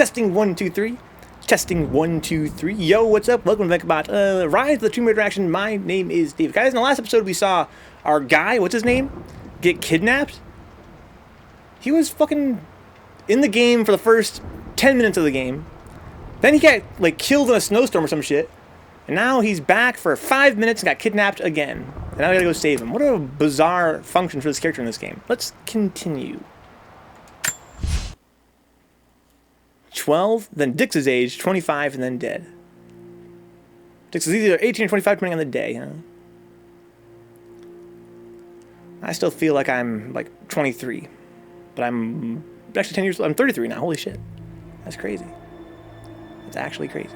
Testing 1, 2, 3. Testing 1, 2, 3. Yo, what's up? Welcome to Vencabot. Rise to the Tomb Raider action. My name is Dave. Guys, in the last episode we saw our guy, what's his name? Get kidnapped. He was fucking in the game for the first 10 minutes of the game. Then he got like killed in a snowstorm or some shit. And now he's back for 5 minutes and got kidnapped again. And now we gotta go save him. What a bizarre function for this character in this game. Let's continue. 12, then Dix's age, 25, and then dead. Dix is either 18 or 25 depending on the day, huh? I still feel like I'm like 23. But I'm actually 10 years old. I'm 33 now. Holy shit. That's crazy. That's actually crazy.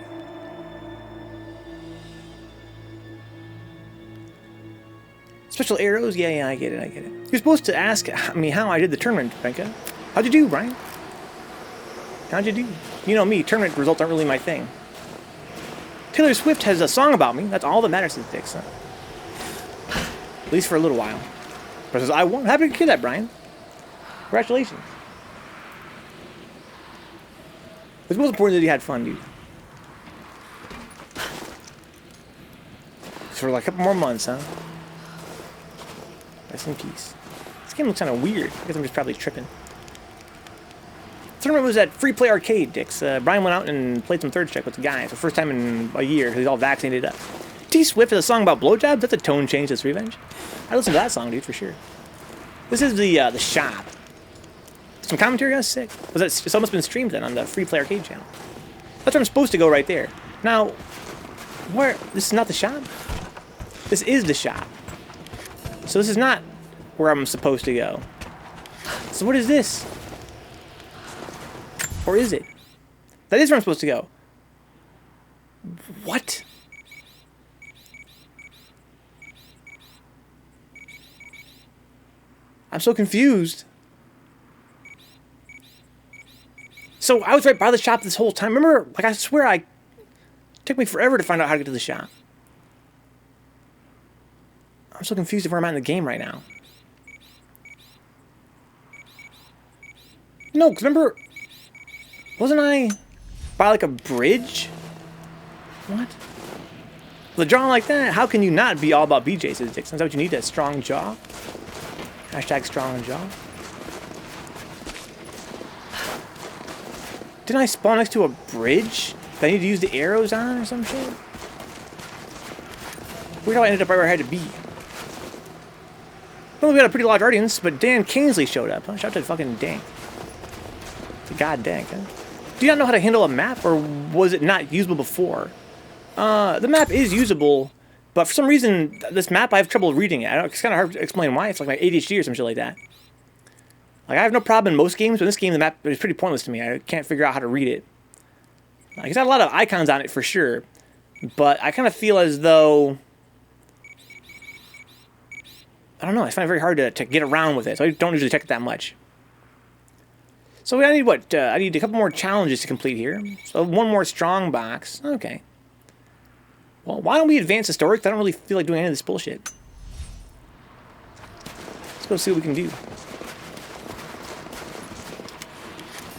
Special arrows? Yeah, I get it. You're supposed to ask me how I did the tournament, Venka. How'd you do, Brian? How'd you do? You know me, tournament results aren't really my thing. Taylor Swift has a song about me. That's all that matters to the Dix, huh? At least for a little while. But says, I won. Happy to hear that, Brian. Congratulations. It's most important that you had fun, dude. For like a couple more months, huh? Rest in peace. This game looks kind of weird. I guess I'm just probably tripping. Tournament was at Free Play Arcade, Dix. Brian went out and played some third strike with the guys for the first time in a year because he's all vaccinated up. T Swift has a song about blowjobs. That's a tone change. That's Revenge. I listened to that song, dude, for sure. This is the shop. Some commentary. That's sick. It's almost been streamed then on the Free Play Arcade channel. That's where I'm supposed to go right there. Now, where? This is not the shop. This is the shop. So this is not where I'm supposed to go. So what is this? Or is it? That is where I'm supposed to go. What? I'm so confused. So I was right by the shop this whole time. Remember, like I swear it took me forever to find out how to get to the shop. I'm so confused of where I'm at in the game right now. No, because remember, wasn't I by like a bridge? What? With a jaw like that, how can you not be all about BJ's, says Dixon? Is that what you need, that strong jaw? Hashtag strong jaw. Didn't I spawn next to a bridge that I need to use the arrows on or some shit? Weird how I ended up right where I had to be. Well, we got a pretty large audience, but Dan Kingsley showed up. Huh? Shout out to fucking Dank. The god Dank, huh? Do you not know how to handle a map, or was it not usable before? The map is usable, but for some reason, this map, I have trouble reading it. It's kind of hard to explain why. It's like my ADHD or some shit like that. Like, I have no problem in most games, but in this game, the map is pretty pointless to me. I can't figure out how to read it. Like, it's got a lot of icons on it for sure, but I kind of feel as though... I don't know, I find it very hard to get around with it, so I don't usually check it that much. So I need what? I need a couple more challenges to complete here. So one more strong box. Okay. Well, why don't we advance the story? Because I don't really feel like doing any of this bullshit. Let's go see what we can do.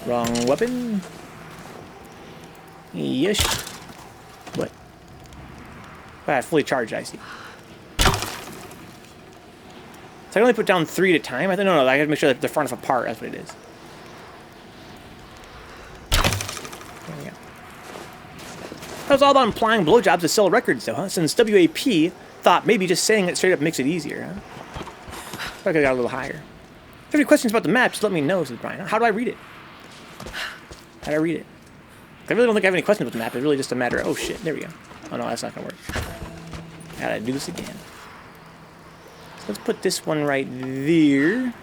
Wrong weapon. Yes. What? Ah, fully charged, I see. So I only put down 3 at a time. I think no, I gotta make sure that they're far enough apart. That's what it is. There we go. That was all about implying blowjobs to sell records, though, huh? Since WAP thought maybe just saying it straight up makes it easier, huh? I could have got a little higher. If you have any questions about the map, just let me know, says Brian. How do I read it? How do I read it? I really don't think I have any questions about the map. It's really just a matter of... Oh, shit. There we go. Oh, no, that's not going to work. Gotta do this again. Let's put this one right there.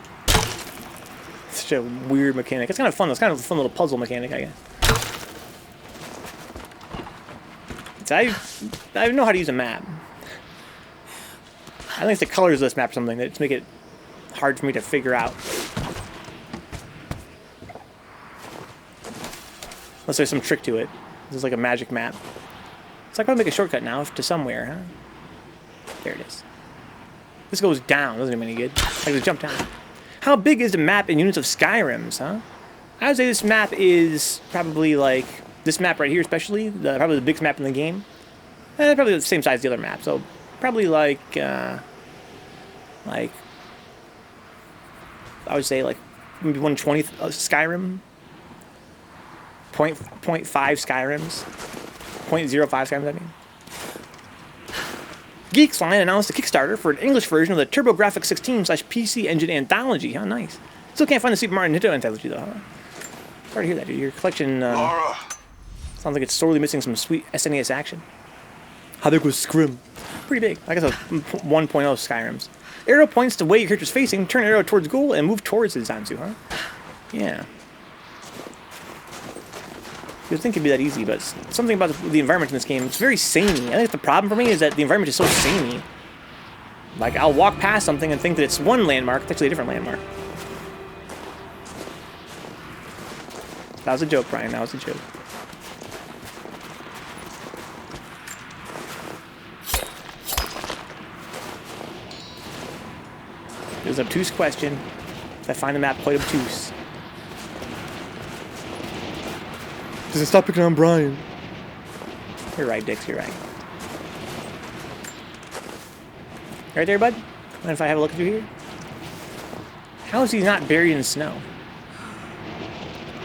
Such a weird mechanic. It's kind of fun. It's kind of a fun little puzzle mechanic, I guess. I know how to use a map. I think it's the colors of this map or something that just make it hard for me to figure out. Unless there's some trick to it. This is like a magic map. So I can make a shortcut now to somewhere, huh? There it is. This goes down. Doesn't do me any good. I can just jump down. How big is the map in units of Skyrims, huh? I would say this map is probably like this map right here, especially probably the biggest map in the game. And probably the same size as the other map, so probably like I would say like maybe 1/20 Skyrim, 0.5 Skyrims, 0.05 Skyrims. I mean. Geeksline announced a Kickstarter for an English version of the TurboGrafx-16/PC Engine Anthology. How nice. Still can't find the Super Mario Nintendo Anthology though. Huh? Sorry to hear that, dude. Your collection sounds like it's sorely missing some sweet SNES action. How big was Scrim? Pretty big. I guess a 1.0 Skyrims. Arrow points to the way your character's facing. Turn arrow towards goal and move towards the Zanzu, huh? Yeah. You'd think it'd be that easy, but something about the environment in this game, it's very samey. I think the problem for me is that the environment is so samey. Like, I'll walk past something and think that it's one landmark, it's actually a different landmark. That was a joke, Brian, that was a joke. It was an obtuse question. I find the map quite obtuse. Does it stop picking on Brian? You're right, Dix, you're right. Right there, bud? Mind if I have a look through here? How is he not buried in snow?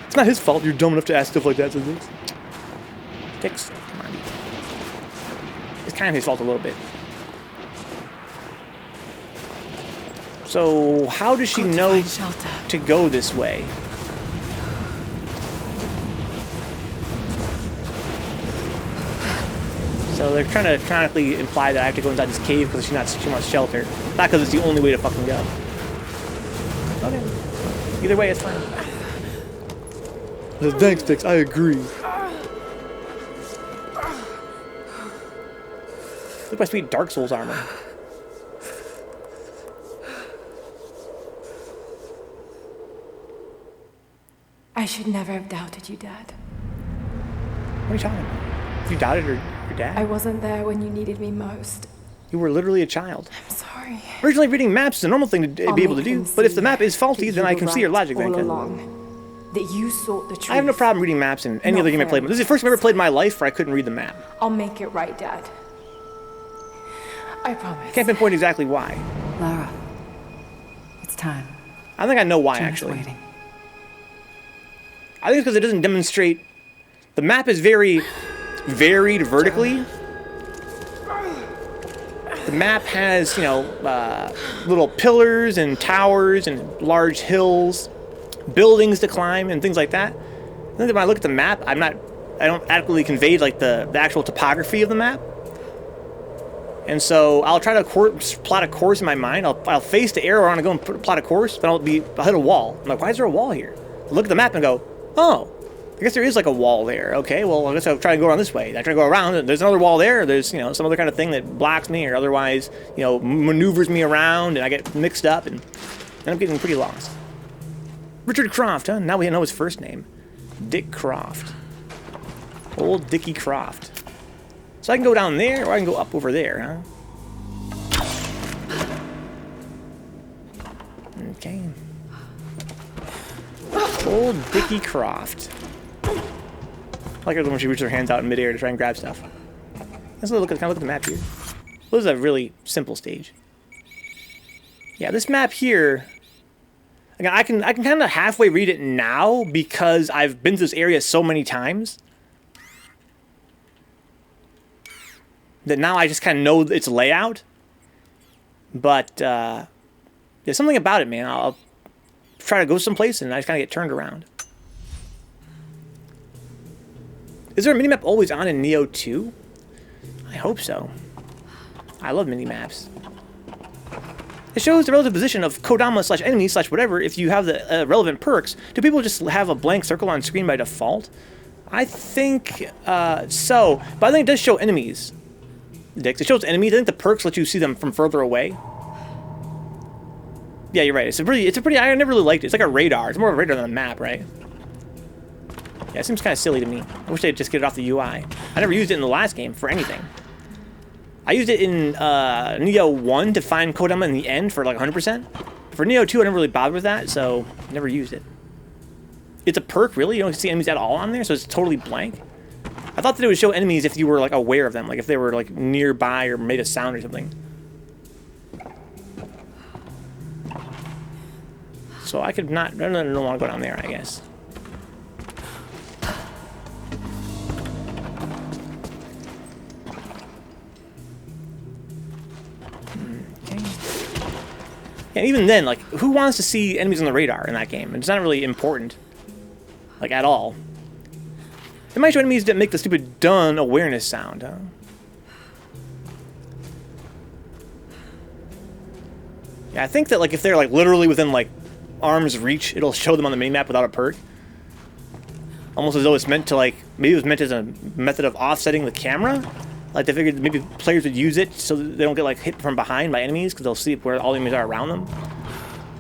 It's not his fault you're dumb enough to ask stuff like that, says Dix. Dix, come on. It's kind of his fault a little bit. So, how does she know to go this way? So they're trying to chronically imply that I have to go inside this cave because she wants shelter. Not because it's the only way to fucking go. Okay. Either way, it's fine. Thanks, Dix. I agree. Look at my sweet Dark Souls armor. I should never have doubted you, Dad. What are you talking about? You doubted your dad? I wasn't there when you needed me most. You were literally a child. I'm sorry. Originally, reading maps is a normal thing to be able to do, but if the map is faulty, then I can see your logic then. All along, that you sought the truth. I have no problem reading maps in any other game I played. This is the first game I ever played in my life where I couldn't read the map. I'll make it right, Dad. I promise. Can't pinpoint exactly why. Lara, it's time. I think I know why, Jim is actually. waiting. I think it's because it doesn't demonstrate... The map is very varied vertically. The map has, you know, little pillars and towers and large hills, buildings to climb and things like that. I think that when I look at the map, I don't adequately convey like the actual topography of the map. And so I'll try to plot a course in my mind. I'll face the arrow around and go and plot a course, but I'll hit a wall. I'm like, why is there a wall here? I look at the map and go, oh, I guess there is like a wall there. Okay, well, I guess I'll try to go around this way. I try to go around, and there's another wall there. There's, you know, some other kind of thing that blocks me or otherwise, you know, maneuvers me around, and I get mixed up and end up getting pretty lost. Richard Croft, huh? Now we know his first name. Dick Croft. Old Dickie Croft. So I can go down there, or I can go up over there, huh? Okay. Old Dickie Croft. I like her when she reaches her hands out in midair to try and grab stuff. Let's kind of look at the map here. This is a really simple stage. Yeah, this map here. Again, I can kind of halfway read it now because I've been to this area so many times that now I just kind of know its layout. But there's something about it, man. I'll try to go someplace and I just kind of get turned around. Is there a minimap always on in Neo 2? I hope so. I love minimaps. It shows the relative position of Kodama / enemy / whatever if you have the relevant perks. Do people just have a blank circle on screen by default? I think so. But I think it does show enemies. Dix. It shows enemies. I think the perks let you see them from further away. Yeah, you're right. It's a pretty. I never really liked it. It's like a radar. It's more of a radar than a map, right? Yeah, it seems kind of silly to me. I wish they'd just get it off the UI. I never used it in the last game for anything. I used it in Neo 1 to find Kodama in the end for like 100%. For Neo 2, I never really bothered with that, so I never used it. it's a perk, really? You don't see enemies at all on there, so it's totally blank? I thought that it would show enemies if you were, like, aware of them. Like, if they were, like, nearby or made a sound or something. So I could not... I don't want to go down there, I guess. Okay. And even then, like, who wants to see enemies on the radar in that game? It's not really important. Like, at all. It might show enemies that make the stupid done awareness sound, huh? Yeah, I think that, like, if they're, like, literally within, like, arm's reach, it'll show them on the minimap without a perk. Almost as though it's meant to, like, maybe it was meant as a method of offsetting the camera. Like, they figured maybe players would use it so that they don't get, like, hit from behind by enemies, because they'll see where all the enemies are around them.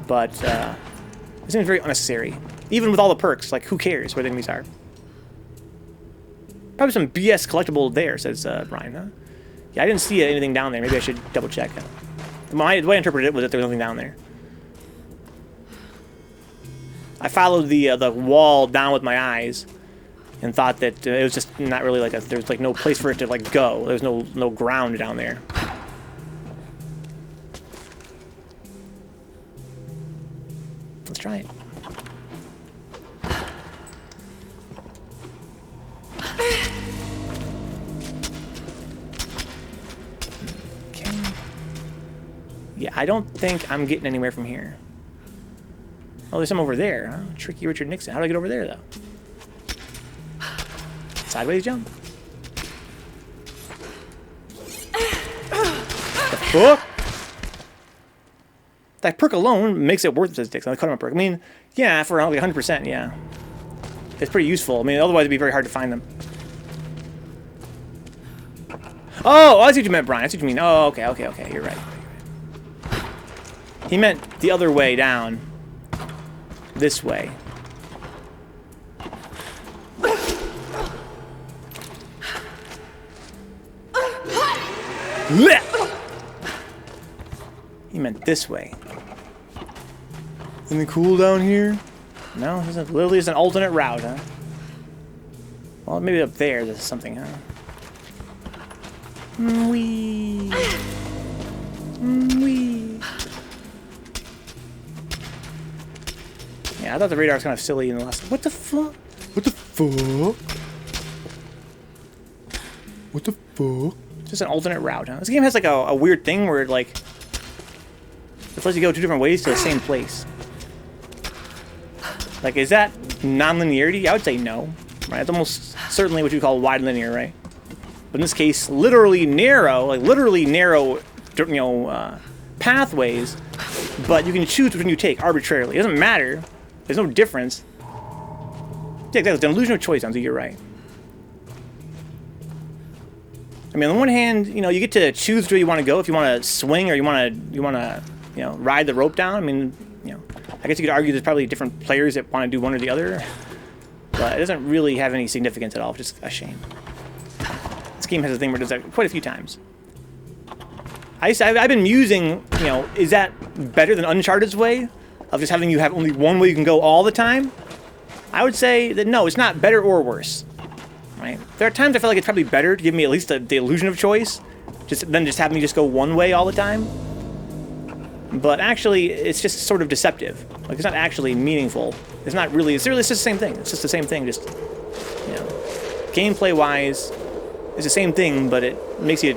But, it seems very unnecessary. Even with all the perks, like, who cares where the enemies are? Probably some BS collectible there, says Brian, huh? Yeah, I didn't see anything down there. Maybe I should double check. The way I interpreted it was that there was nothing down there. I followed the wall down with my eyes and thought that it was just not really like there was like no place for it to like go. There was no ground down there. Let's try it. Okay. Yeah, I don't think I'm getting anywhere from here. Oh, there's some over there, huh? Tricky Richard Nixon. How do I get over there, though? Sideways jump. The fuck? That perk alone makes it worth it, the cut perk. I mean, yeah, for like 100%, yeah. It's pretty useful. I mean, otherwise it'd be very hard to find them. Oh, I see what you meant, Brian. I see what you mean. Oh, okay. You're right. He meant the other way down. This way. He meant this way. Isn't it cool down here? No, this is literally just an alternate route, huh? Well, maybe up there there's something, huh? Wee. Wee. Yeah, I thought the radar was kind of silly in the last... What the fuck? What the fuck? What the fuck? Just an alternate route, huh? This game has like a weird thing where it like... It lets you go two different ways to the same place. Like, is that non-linearity? I would say no. Right? It's almost certainly what you call wide linear, right? But in this case, literally narrow, like literally narrow, you know, pathways. But you can choose which one you take arbitrarily. It doesn't matter. There's no difference. Yeah, exactly. It's an illusion of choice, Anzu. You're right. I mean, on the one hand, you know, you get to choose where you want to go. If you want to swing or you want to, you know, ride the rope down. I mean, you know, I guess you could argue there's probably different players that want to do one or the other. But it doesn't really have any significance at all. It's just a shame. This game has a thing where it does that quite a few times. I've been musing, you know, is that better than Uncharted's way of just having you have only one way you can go all the time? I would say that no, it's not better or worse. Right? There are times I feel like it's probably better to give me at least the illusion of choice, than just have me just go one way all the time. But actually, it's just sort of deceptive. Like, it's not actually meaningful. It's not really. It's just the same thing. It's just the same thing. Just, you know, gameplay-wise, it's the same thing, but it makes you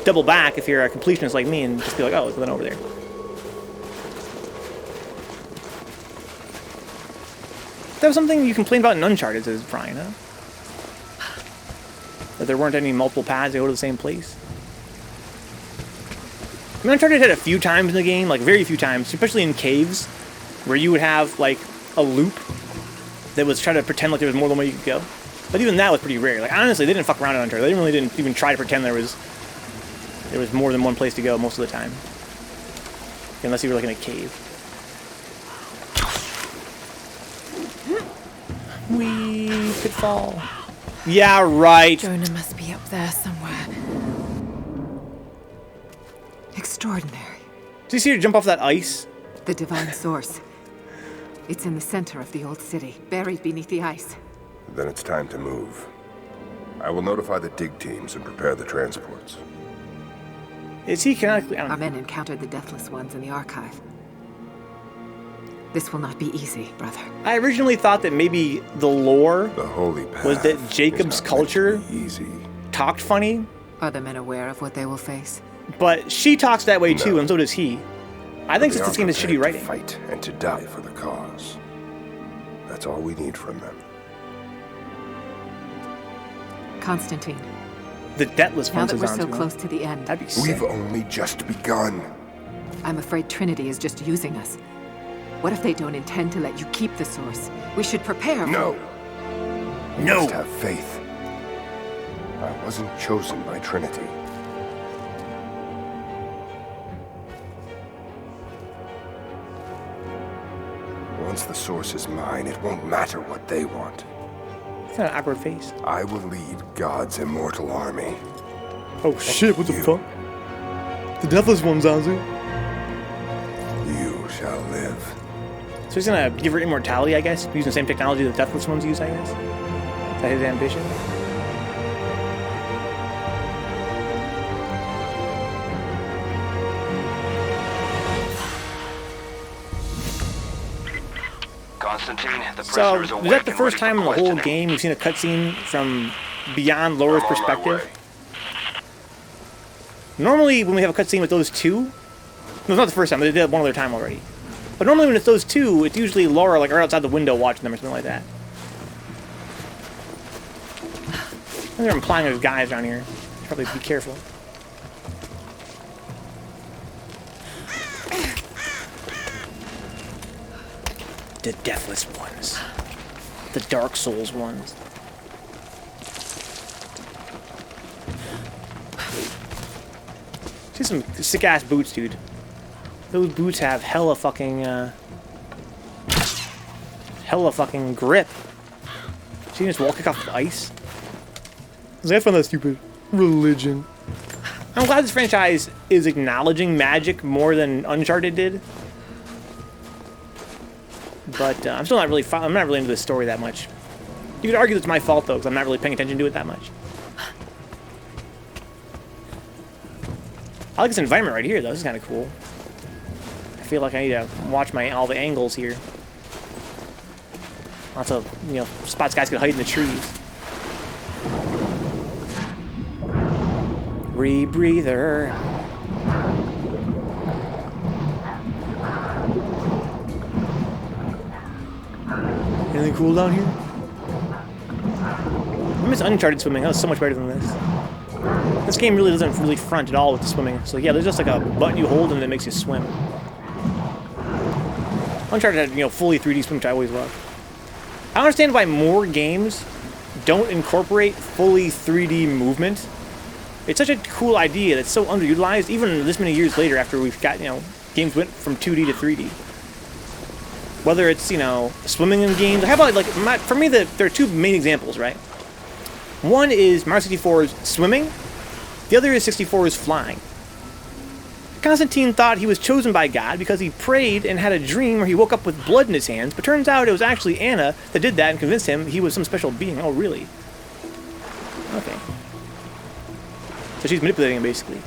double back if you're a completionist like me and just be like, oh, there's one over there. That was something you complained about in Uncharted, says Brian, huh? That there weren't any multiple paths to go to the same place. I mean, Uncharted had a few times in the game, like very few times, especially in caves, where you would have like a loop that was trying to pretend like there was more than one way you could go. But even that was pretty rare. Like, honestly, they didn't fuck around in Uncharted. They really didn't even try to pretend there was more than one place to go most of the time. Unless you were like in a cave. Wee, could fall. Yeah, right. Jonah must be up there somewhere. Extraordinary. Did you see her jump off that ice? The divine source. It's in the center of the old city, buried beneath the ice. Then it's time to move. I will notify the dig teams and prepare the transports. Is he canonically? I Our don't know. men encountered the Deathless Ones in the archive. This will not be easy, brother. I originally thought that maybe the lore The holy path was that is Jacob's not meant to culture be easy. talked funny, Are the men aware of what they will face? but she talks that way too, No. and so does he. I think They it's are this game is shitty prepared to writing. fight and to die for the cause. That's all we need from them. Constantine, The Deathless now ones that is we're on so to close to the end, That'd be sick. We've only just begun. I'm afraid Trinity is just using us. What if they don't intend to let you keep the source? We should prepare. No. You No. must have faith. I wasn't chosen by Trinity. Once the source is mine, it won't matter what they want. It's got an awkward face. I will lead God's immortal army. Oh shit! What the You. fuck? The Deathless ones on to. You shall live. So he's gonna give her immortality, I guess, using the same technology the Deathless ones use, I guess. Is that his ambition? Constantine, the So, prisoner is awake is that the and first ready time in for the whole questioning. game we've seen a cutscene from beyond Laura's I'm on my perspective? way. Normally, when we have a cutscene with those two, no, it's not the first time, but they did it one other time already. But normally when it's those two, it's usually Laura like right outside the window watching them or something like that. I think they're implying there's guys around here. Should probably be careful. The Deathless ones. The Dark Souls ones. See some sick ass boots, dude. Those boots have hella fucking grip. She can just walk off the ice. I find that stupid. Religion. I'm glad this franchise is acknowledging magic more than Uncharted did. But I'm still not really. I'm not really into the story that much. You could argue it's my fault though, because I'm not really paying attention to it that much. I like this environment right here, though. This is kind of cool. I feel like I need to watch all the angles here. Lots of, spots guys could hide in the trees. Rebreather. Anything cool down here? I miss Uncharted swimming. That was so much better than this. This game really doesn't really front at all with the swimming. So yeah, there's just like a button you hold and it makes you swim. Uncharted had, fully 3D swim, which I always loved. I don't understand why more games don't incorporate fully 3D movement. It's such a cool idea that's so underutilized, even this many years later after we've got, games went from 2D to 3D. Whether it's, swimming in games. How about, for me, there are two main examples, right? One is Mario 64's swimming. The other is 64's flying. Constantine thought he was chosen by God because he prayed and had a dream where he woke up with blood in his hands, but turns out it was actually Anna that did that and convinced him he was some special being. Oh, really? Okay. So she's manipulating him, basically.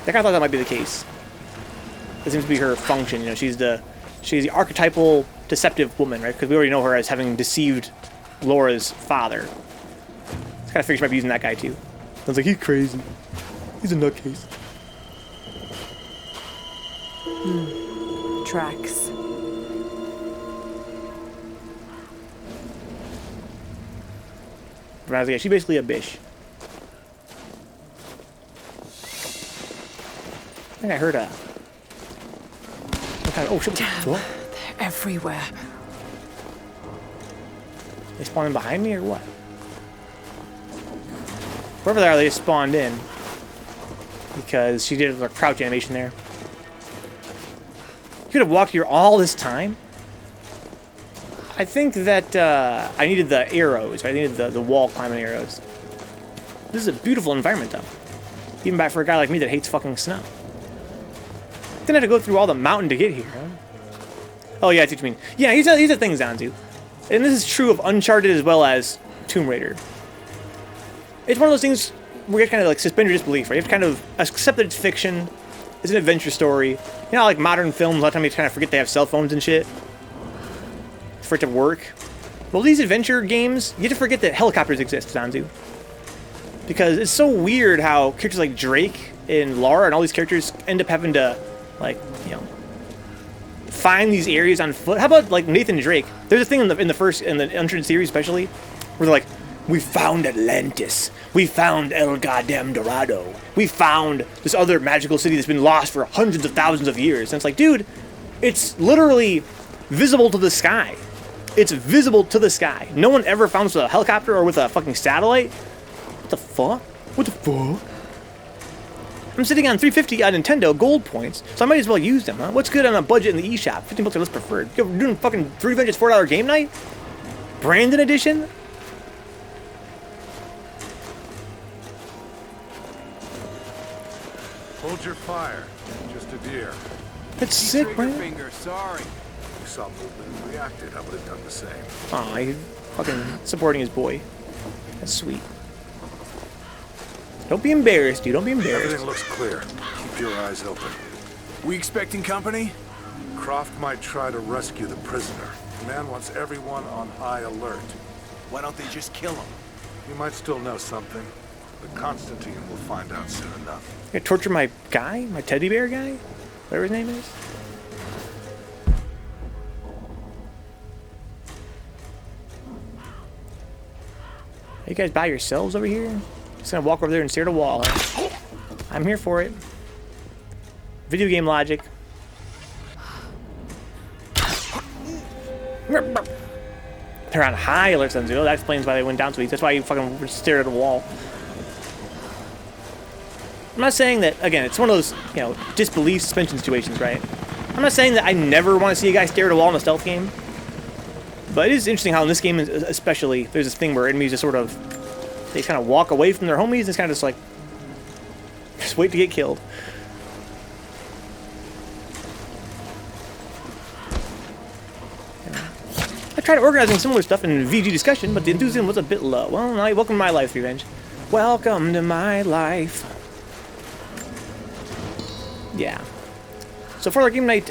I kind of thought that might be the case. That seems to be her function, she's the archetypal deceptive woman, right? Because we already know her as having deceived Laura's father. I kind of figured she might be using that guy, too. I was like, he's crazy. He's a nutcase. Tracks. But I was like, yeah, she's basically a bish. I think I heard a... Oh, shit. What? They're everywhere. They spawned in behind me or what? Wherever they are, they just spawned in. Because she did a crouch animation there. You could have walked here all this time. I think that I needed the arrows. I needed the wall climbing arrows. This is a beautiful environment, though. Even back for a guy like me that hates fucking snow. Didn't have to go through all the mountain to get here, huh? Oh yeah, I see what you mean. Yeah, these are things, Zanzu. And this is true of Uncharted as well as Tomb Raider. It's one of those things where you have to kind of like suspend your disbelief, right? You have to kind of accept that it's fiction. It's an adventure story. You know, like modern films, a lot of times you kind of forget they have cell phones and shit for it to work. Well, these adventure games, you have to forget that helicopters exist, Zanzu. Because it's so weird how characters like Drake and Lara and all these characters end up having to, like, you know, find these areas on foot. How about like Nathan Drake? There's a thing in the Uncharted series, especially, where they're like, "We found Atlantis. We found El Goddamn Dorado. We found this other magical city that's been lost for hundreds of thousands of years." And it's like, dude, it's literally visible to the sky. It's visible to the sky. No one ever found this with a helicopter or with a fucking satellite. What the fuck? What the fuck? I'm sitting on 350 on Nintendo gold points, so I might as well use them, huh? What's good on a budget in the eShop? 15 bucks or less preferred. You're doing fucking 3 Avengers $4 game night? Brandon edition? Hold your fire. Just a deer. That's sick, Brandon. Finger, sorry. You saw movement and reacted. I would have done the same. Aw, he's fucking supporting his boy. That's sweet. Don't be embarrassed, dude. Don't be embarrassed. Everything looks clear. Keep your eyes open. We expecting company? Croft might try to rescue the prisoner. The man wants everyone on high alert. Why don't they just kill him? You might still know something, but Constantine will find out soon enough. You gonna torture my guy? My teddy bear guy? Whatever his name is? Are you guys by yourselves over here? Just gonna walk over there and stare at a wall, huh? I'm here for it. Video game logic. They're on high alert, Senzu. That explains why they went down so easy. That's why you fucking stared at a wall. I'm not saying that, again, it's one of those, you know, disbelief suspension situations, right? I'm not saying that I never want to see a guy stare at a wall in a stealth game. But it is interesting how in this game especially, there's this thing where enemies just sort of, they kind of walk away from their homies and it's kind of just like, just wait to get killed. I tried organizing similar stuff in VG discussion, but the enthusiasm was a bit low. Well, welcome to my life, Revenge. Welcome to my life. Yeah. So for our game night,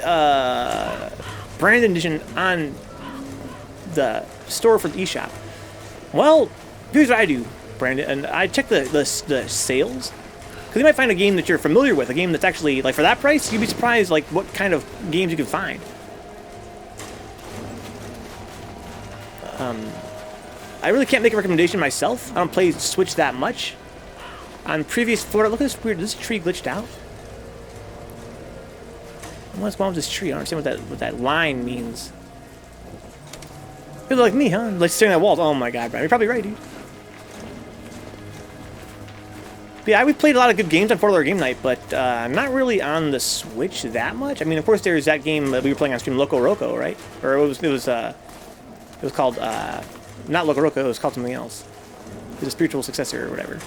Brandon edition on the store for the eShop. Well, here's what I do, Brandon, and I check the sales, because you might find a game that you're familiar with, a game that's actually, like, for that price, you'd be surprised, like, what kind of games you can find. I really can't make a recommendation myself. I don't play Switch that much. On previous Florida, look at this weird, this tree glitched out. What's wrong with this tree? I don't understand what that line means. You're like me, huh? Like staring at walls. Oh my god, Brian. You're probably right, dude. But yeah, we played a lot of good games on 4-hour game night, but not really on the Switch that much. I mean, of course, there's that game that we were playing on stream, Loco Roco, right? Or it was called not Loco Roco. It was called something else. It was a spiritual successor or whatever,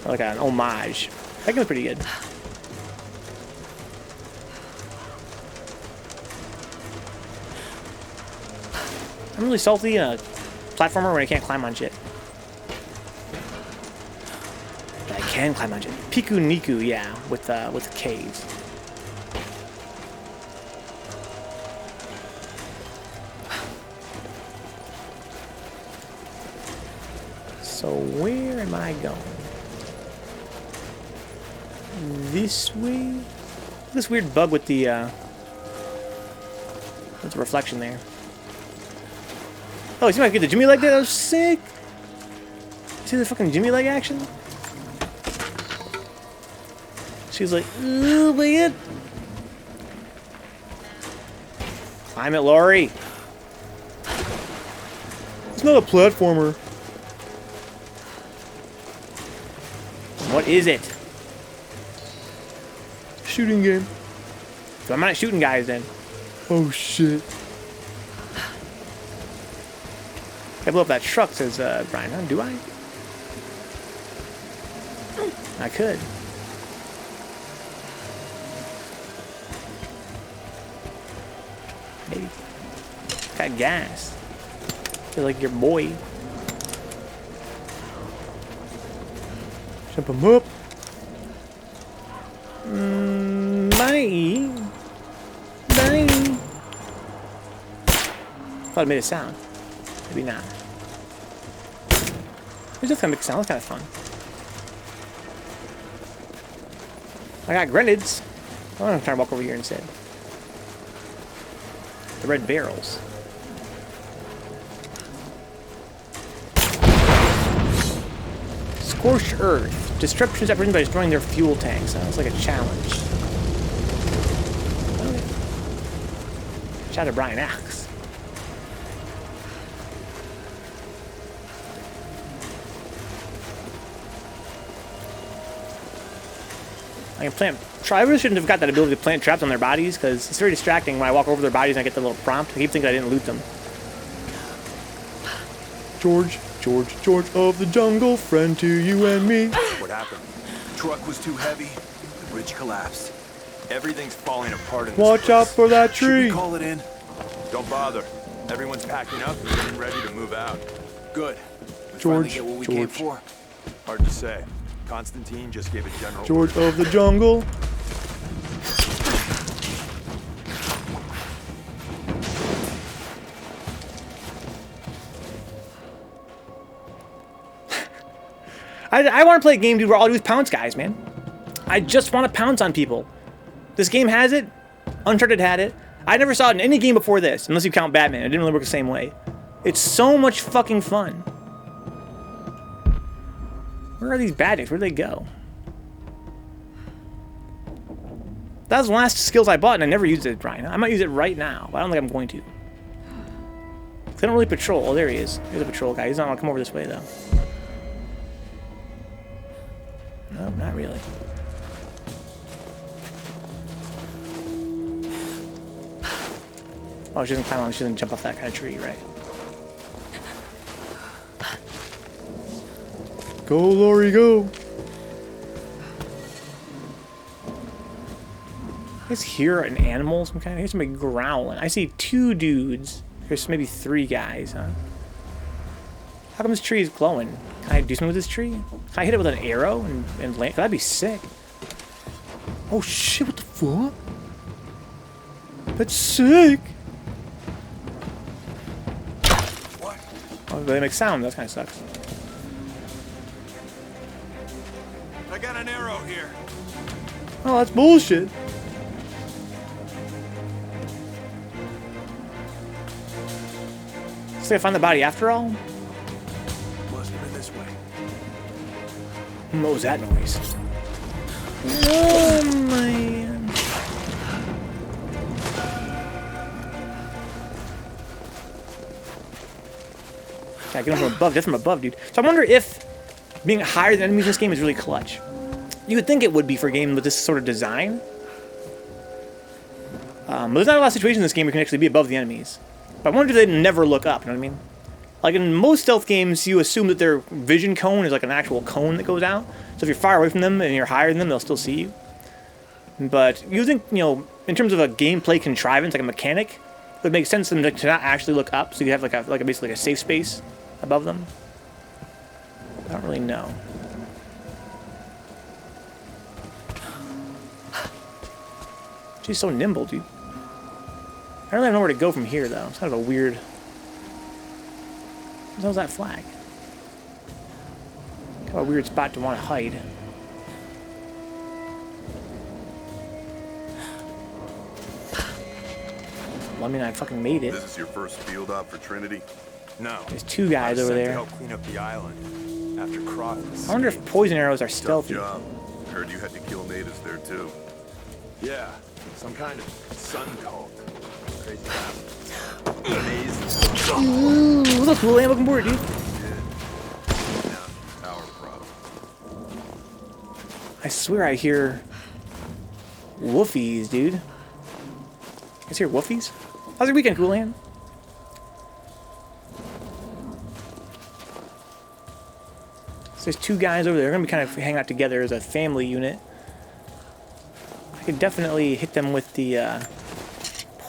or like an homage. That game was pretty good. I'm really salty in a platformer when I can't climb on shit. But I can climb on shit. Piku Niku, yeah, with caves. So where am I going? This way? This weird bug with the reflection there. Oh, you see, I get the Jimmy leg there? That was sick. See the fucking Jimmy leg action? She's like, oh my god. I'm at Lauri. It's not a platformer. What is it? Shooting game. So I'm not shooting guys then. Oh shit. I blow up that truck, says Brian. Huh? Do I? I could. Got gas. Feel like your boy. Jump him up. Bye. Bye. Thought it made a sound. Maybe not. It just gonna make a sound. That's kind of fun. I got grenades. I'm gonna try to walk over here instead. The red barrels. Scorched Earth. Disruptions that bring by destroying their fuel tanks. Sounds like a challenge. Okay. Shout out to Brian Axe. I can plant. I really shouldn't have got that ability to plant traps on their bodies because it's very distracting when I walk over their bodies and I get the little prompt. I keep thinking I didn't loot them. George of the jungle, friend to you and me. What happened? The truck was too heavy. The bridge collapsed. Everything's falling apart in this Watch out for that Should tree. we call it in? Don't bother. Everyone's packing up and getting ready to move out. Good. We finally get what we came for. Hard to say. Constantine just gave a general. George of the jungle. I want to play a game, dude, where all I do is pounce guys, man. I just want to pounce on people. This game has it. Uncharted had it. I never saw it in any game before this, unless you count Batman. It didn't really work the same way. It's so much fucking fun. Where are these baddies? Where'd they go? That was the last skills I bought, and I never used it, Brian. I might use it right now, but I don't think I'm going to. They don't really patrol. Oh, there he is. There's a patrol guy. He's not going to come over this way, though. No, not really. Oh, she doesn't climb on. She doesn't jump off that kind of tree, right? Go, Laurie, go! I guess here an animal, some kind. I hear somebody growling. I see two dudes. There's maybe three guys, huh? How come this tree is glowing? Can I do something with this tree? Can I hit it with an arrow and land? That'd be sick. Oh shit, what the fuck? That's sick! What? Oh, they make sound. That kind of sucks. I got an arrow here. Oh, that's bullshit. So I find the body after all? Must have been this way. What was that noise? Oh, man. Yeah, get him from above. That's from above, dude. So I wonder if being higher than enemies in this game is really clutch. You would think it would be for a game with this sort of design. But there's not a lot of situations in this game where you can actually be above the enemies. But I wonder if they never look up, you know what I mean? Like in most stealth games, you assume that their vision cone is like an actual cone that goes out. So if you're far away from them and you're higher than them, they'll still see you. But you think, you know, in terms of a gameplay contrivance, like a mechanic, it would make sense for them to not actually look up, so you have like a basically a safe space above them. I don't really know. She's so nimble, dude. I don't really know where to go from here, though. It's kind of a weird... What the hell's that flag? Kind of a weird spot to want to hide. Well, I mean, I fucking made it. This is your first field op for Trinity? No. There's two guys over To there. help clean up the island after Croft. I wonder if poison arrows are Tough stealthy. job. Heard you had to kill natives there too. Yeah, some kind of sun cult. Crazy crap. Amazing. Ooh, look, cool. I'm looking forward, dude. Our problem. I swear I hear woofies, dude. You guys hear woofies? How's your weekend, Coolan? So there's two guys over there. They're gonna be kind of hanging out together as a family unit. I could definitely hit them with the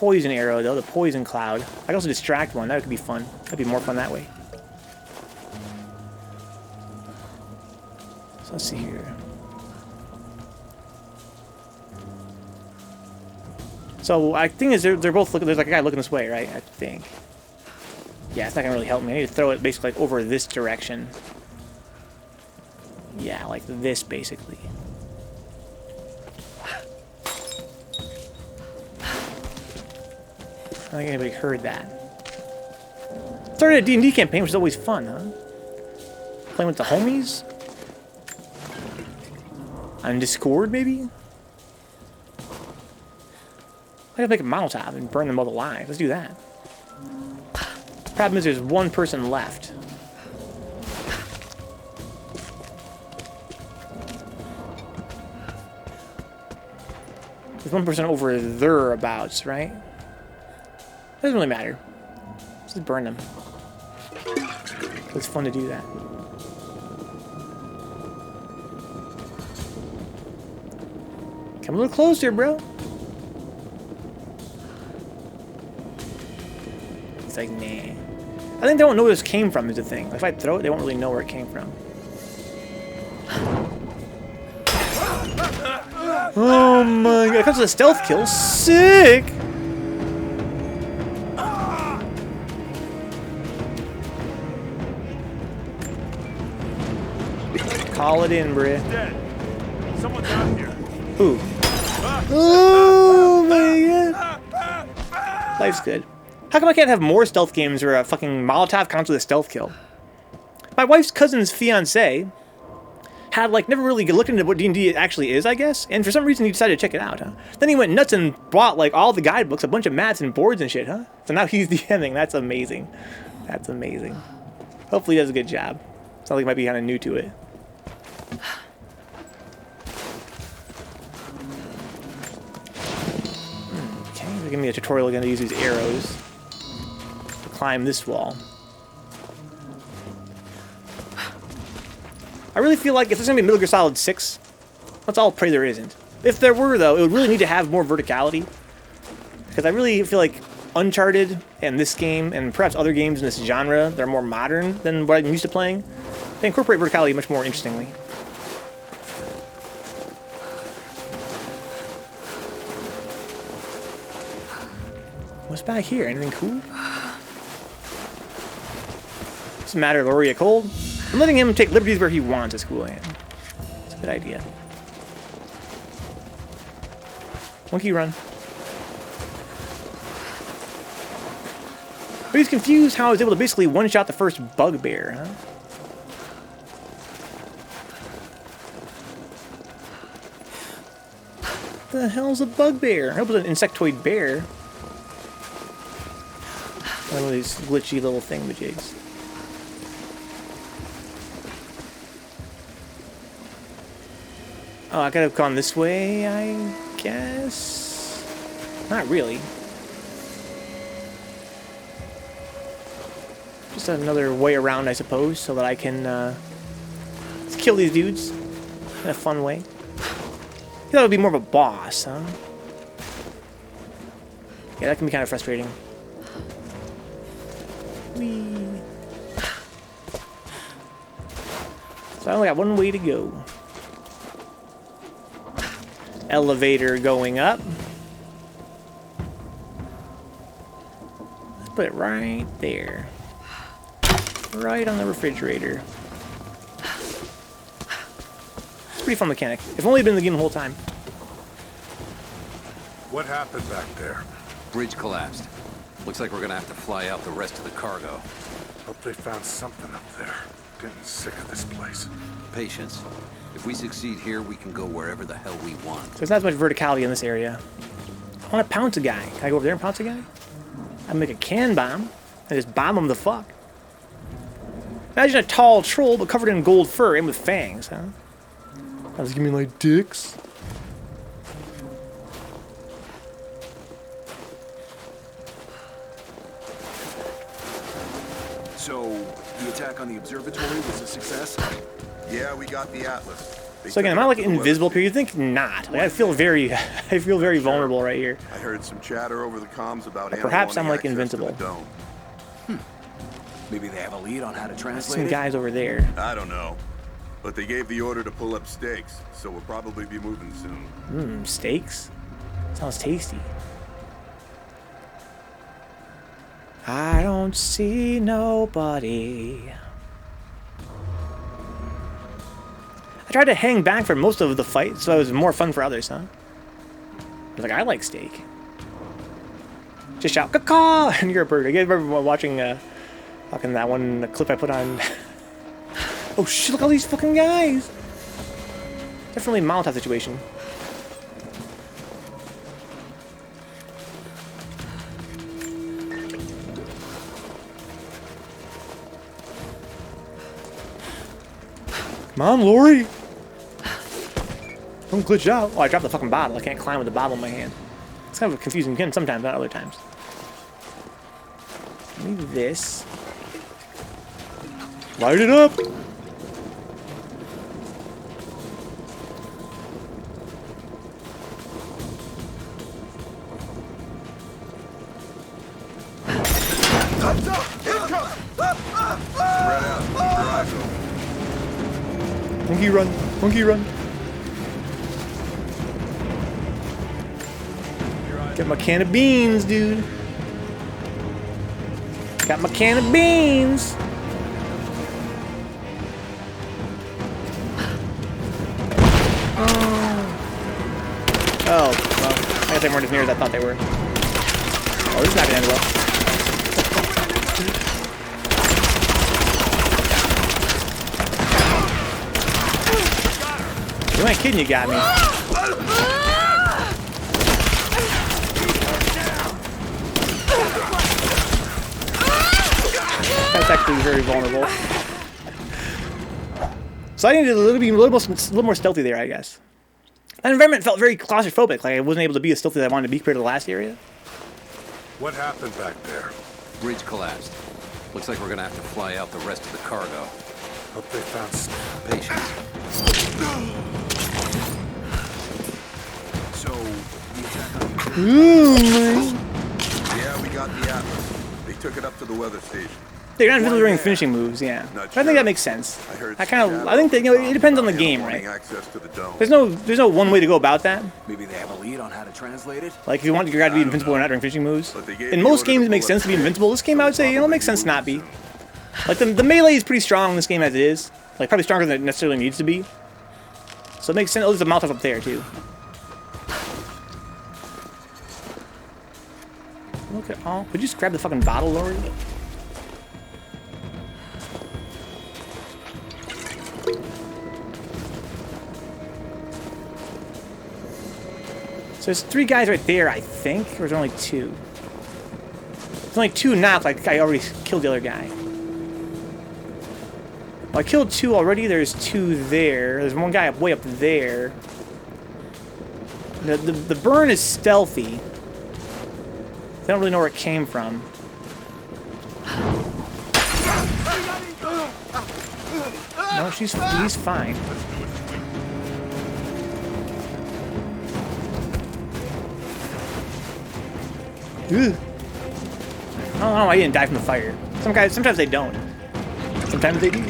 poison arrow, though, the poison cloud. I can also distract one. That could be fun. That'd be more fun that way. So let's see here. So I think is they're both looking. There's like a guy looking this way, right? I think. Yeah, it's not gonna really help me. I need to throw it basically like over this direction. Yeah, like this basically. I don't think anybody heard that. Started a D&D campaign, which is always fun, huh? Playing with the homies? On Discord, maybe? I gotta make a Molotov and burn them both alive. Let's do that. Problem is there's one person left. There's one person over thereabouts, right? Doesn't really matter. Just burn them. It's fun to do that. Come a little closer, bro. It's like, nah. I think they don't know where this came from is the thing. If I throw it, they won't really know where it came from. Oh my god, it comes with a stealth kill. Sick! Call it in, bruh. Dead. Someone's out here. Ooh. Oh my god. Life's good. How come I can't have more stealth games where a fucking Molotov counts with a stealth kill? My wife's cousin's fiance had like never really looked into what D&D actually is, I guess, and for some reason he decided to check it out, huh? Then he went nuts and bought like all the guidebooks, a bunch of mats and boards and shit, huh? So now he's DMing. That's amazing. That's amazing. Hopefully he does a good job. Sounds like he might be kind of new to it. Okay, they're giving me a tutorial again to use these arrows to climb this wall. I really feel like if there's gonna be Metal Gear Solid 6, let's all pray there isn't. If there were, though, it would really need to have more verticality. Because I really feel like Uncharted and this game, and perhaps other games in this genre that are more modern than what I'm used to playing, they incorporate verticality much more interestingly. What's back here? Anything cool? Doesn't matter, Lauri, a cold. I'm letting him take liberties where he wants. It's cool, man. It's a good idea. Monkey run. But he's confused how I was able to basically one-shot the first bugbear, huh? What the hell's a bugbear? I hope it's an insectoid bear. One of these glitchy little thingamajigs. Oh, I could have gone this way, I guess? Not really. Just another way around, I suppose, so that I can let's kill these dudes in a fun way. I thought it would be more of a boss, huh? Yeah, that can be kind of frustrating. Whee. So I only got one way to go. Elevator going up. Let's put it right there. Right on the refrigerator. It's a pretty fun mechanic. If only it'd been in the game the whole time. What happened back there? Bridge collapsed. Looks like we're gonna have to fly out the rest of the cargo. Hope they found something up there. Getting sick of this place. Patience. If we succeed here, we can go wherever the hell we want. There's not as much verticality in this area. I want to pounce a guy. Can I go over there and pounce a guy? I make a can bomb. I just bomb him the fuck. Imagine a tall troll, but covered in gold fur and with fangs, huh? I was giving me like dicks. So, the attack on the observatory was a success? Yeah, we got the Atlas. So again, am I like invisible here? You think not? Like, I feel very, I feel very vulnerable right here. I heard some chatter over the comms about Perhaps I'm like invincible. Maybe they have a lead on how to translate Some it? guys over there. I don't know. But they gave the order to pull up stakes, so we'll probably be moving soon. Steaks? Sounds tasty. I don't see nobody. I tried to hang back for most of the fight, so it was more fun for others, huh? I was like, I like steak. Just shout, caw, and you're a bird. I guess I remember watching fucking that one clip I put on. Oh shit, look at all these fucking guys! Definitely a Molotov situation. Come on, Lauri! Don't glitch out. Oh, I dropped the fucking bottle. I can't climb with the bottle in my hand. It's kind of confusing again sometimes, not other times. Maybe this. Light it up! Monkey run! Monkey run! Got my can of beans, dude. Got my can of beans. Oh, well, I guess they weren't as near as I thought they were. Oh, this is not gonna end well. You ain't kidding, you got me. That's actually very vulnerable. So I needed be a little more stealthy there, I guess. That environment felt very claustrophobic, like I wasn't able to be as stealthy as I wanted to be compared to the last area. What happened back there? Bridge collapsed. Looks like we're gonna have to fly out the rest of the cargo. Hope they found Patience. So, yeah, we got the Atlas. They took it up to the weather station. They're not invisible during finishing moves, yeah. But I think that makes sense. I think that, you know, it depends on the game, right? There's no one way to go about that. Maybe they have a lead on how to translate it? Like if you want your guy to be invincible or not during finishing moves. In most games it makes sense to be invincible. This game I would say, you know, it makes sense to not be. Like the melee is pretty strong in this game as it is. Like probably stronger than it necessarily needs to be. So it makes sense. Oh, there's a Molotov up there too. Look at all. Would you just grab the fucking bottle, Lauri? So there's 3 guys right there, I think. Or is there only 2? There's only 2 knocked, like I already killed the other guy. Well, I killed 2 already. There's 2 there. There's 1 guy way up there. The burn is stealthy. I don't really know where it came from. No, he's fine. Ugh. I don't know why he didn't die from the fire. Some guys, sometimes they don't. Sometimes they do.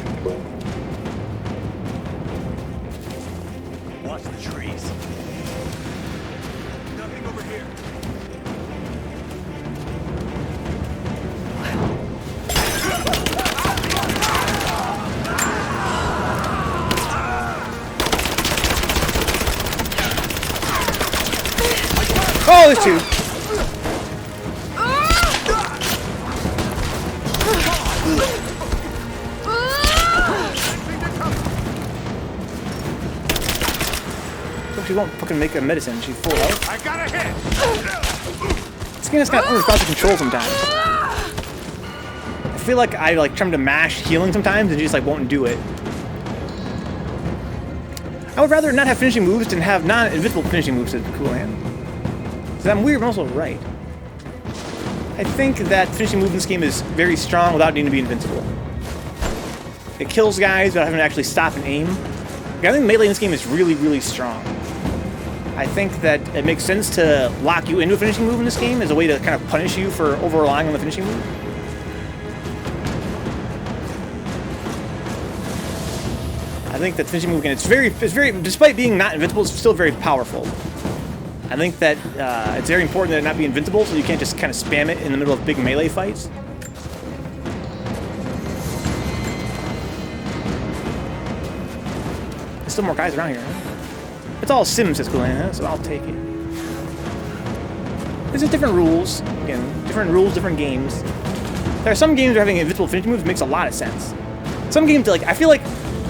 Watch the trees. Nothing over here. Oh, there's 2. She won't fucking make a medicine. She's full health. I got a hit! This game has got unresponsive control sometimes. I feel like I like try to mash healing sometimes and she just like won't do it. I would rather not have finishing moves than have non-invisible finishing moves, said Cool Hand. So I'm weird, but I'm also right. I think that finishing move in this game is very strong without needing to be invincible. It kills guys without having to actually stop and aim. I think melee in this game is really, really strong. I think that it makes sense to lock you into a finishing move in this game as a way to kind of punish you for over-relying on the finishing move. I think that finishing move, again, it's very, despite being not invincible, it's still very powerful. I think that it's very important that it not be invincible, so you can't just kind of spam it in the middle of big melee fights. There's still more guys around here, huh? It's all Sims, says Glenn, huh? So I'll take it. There's just different rules. Again, different rules, different games. There are some games where having invincible finishing moves makes a lot of sense. Some games, like, I feel like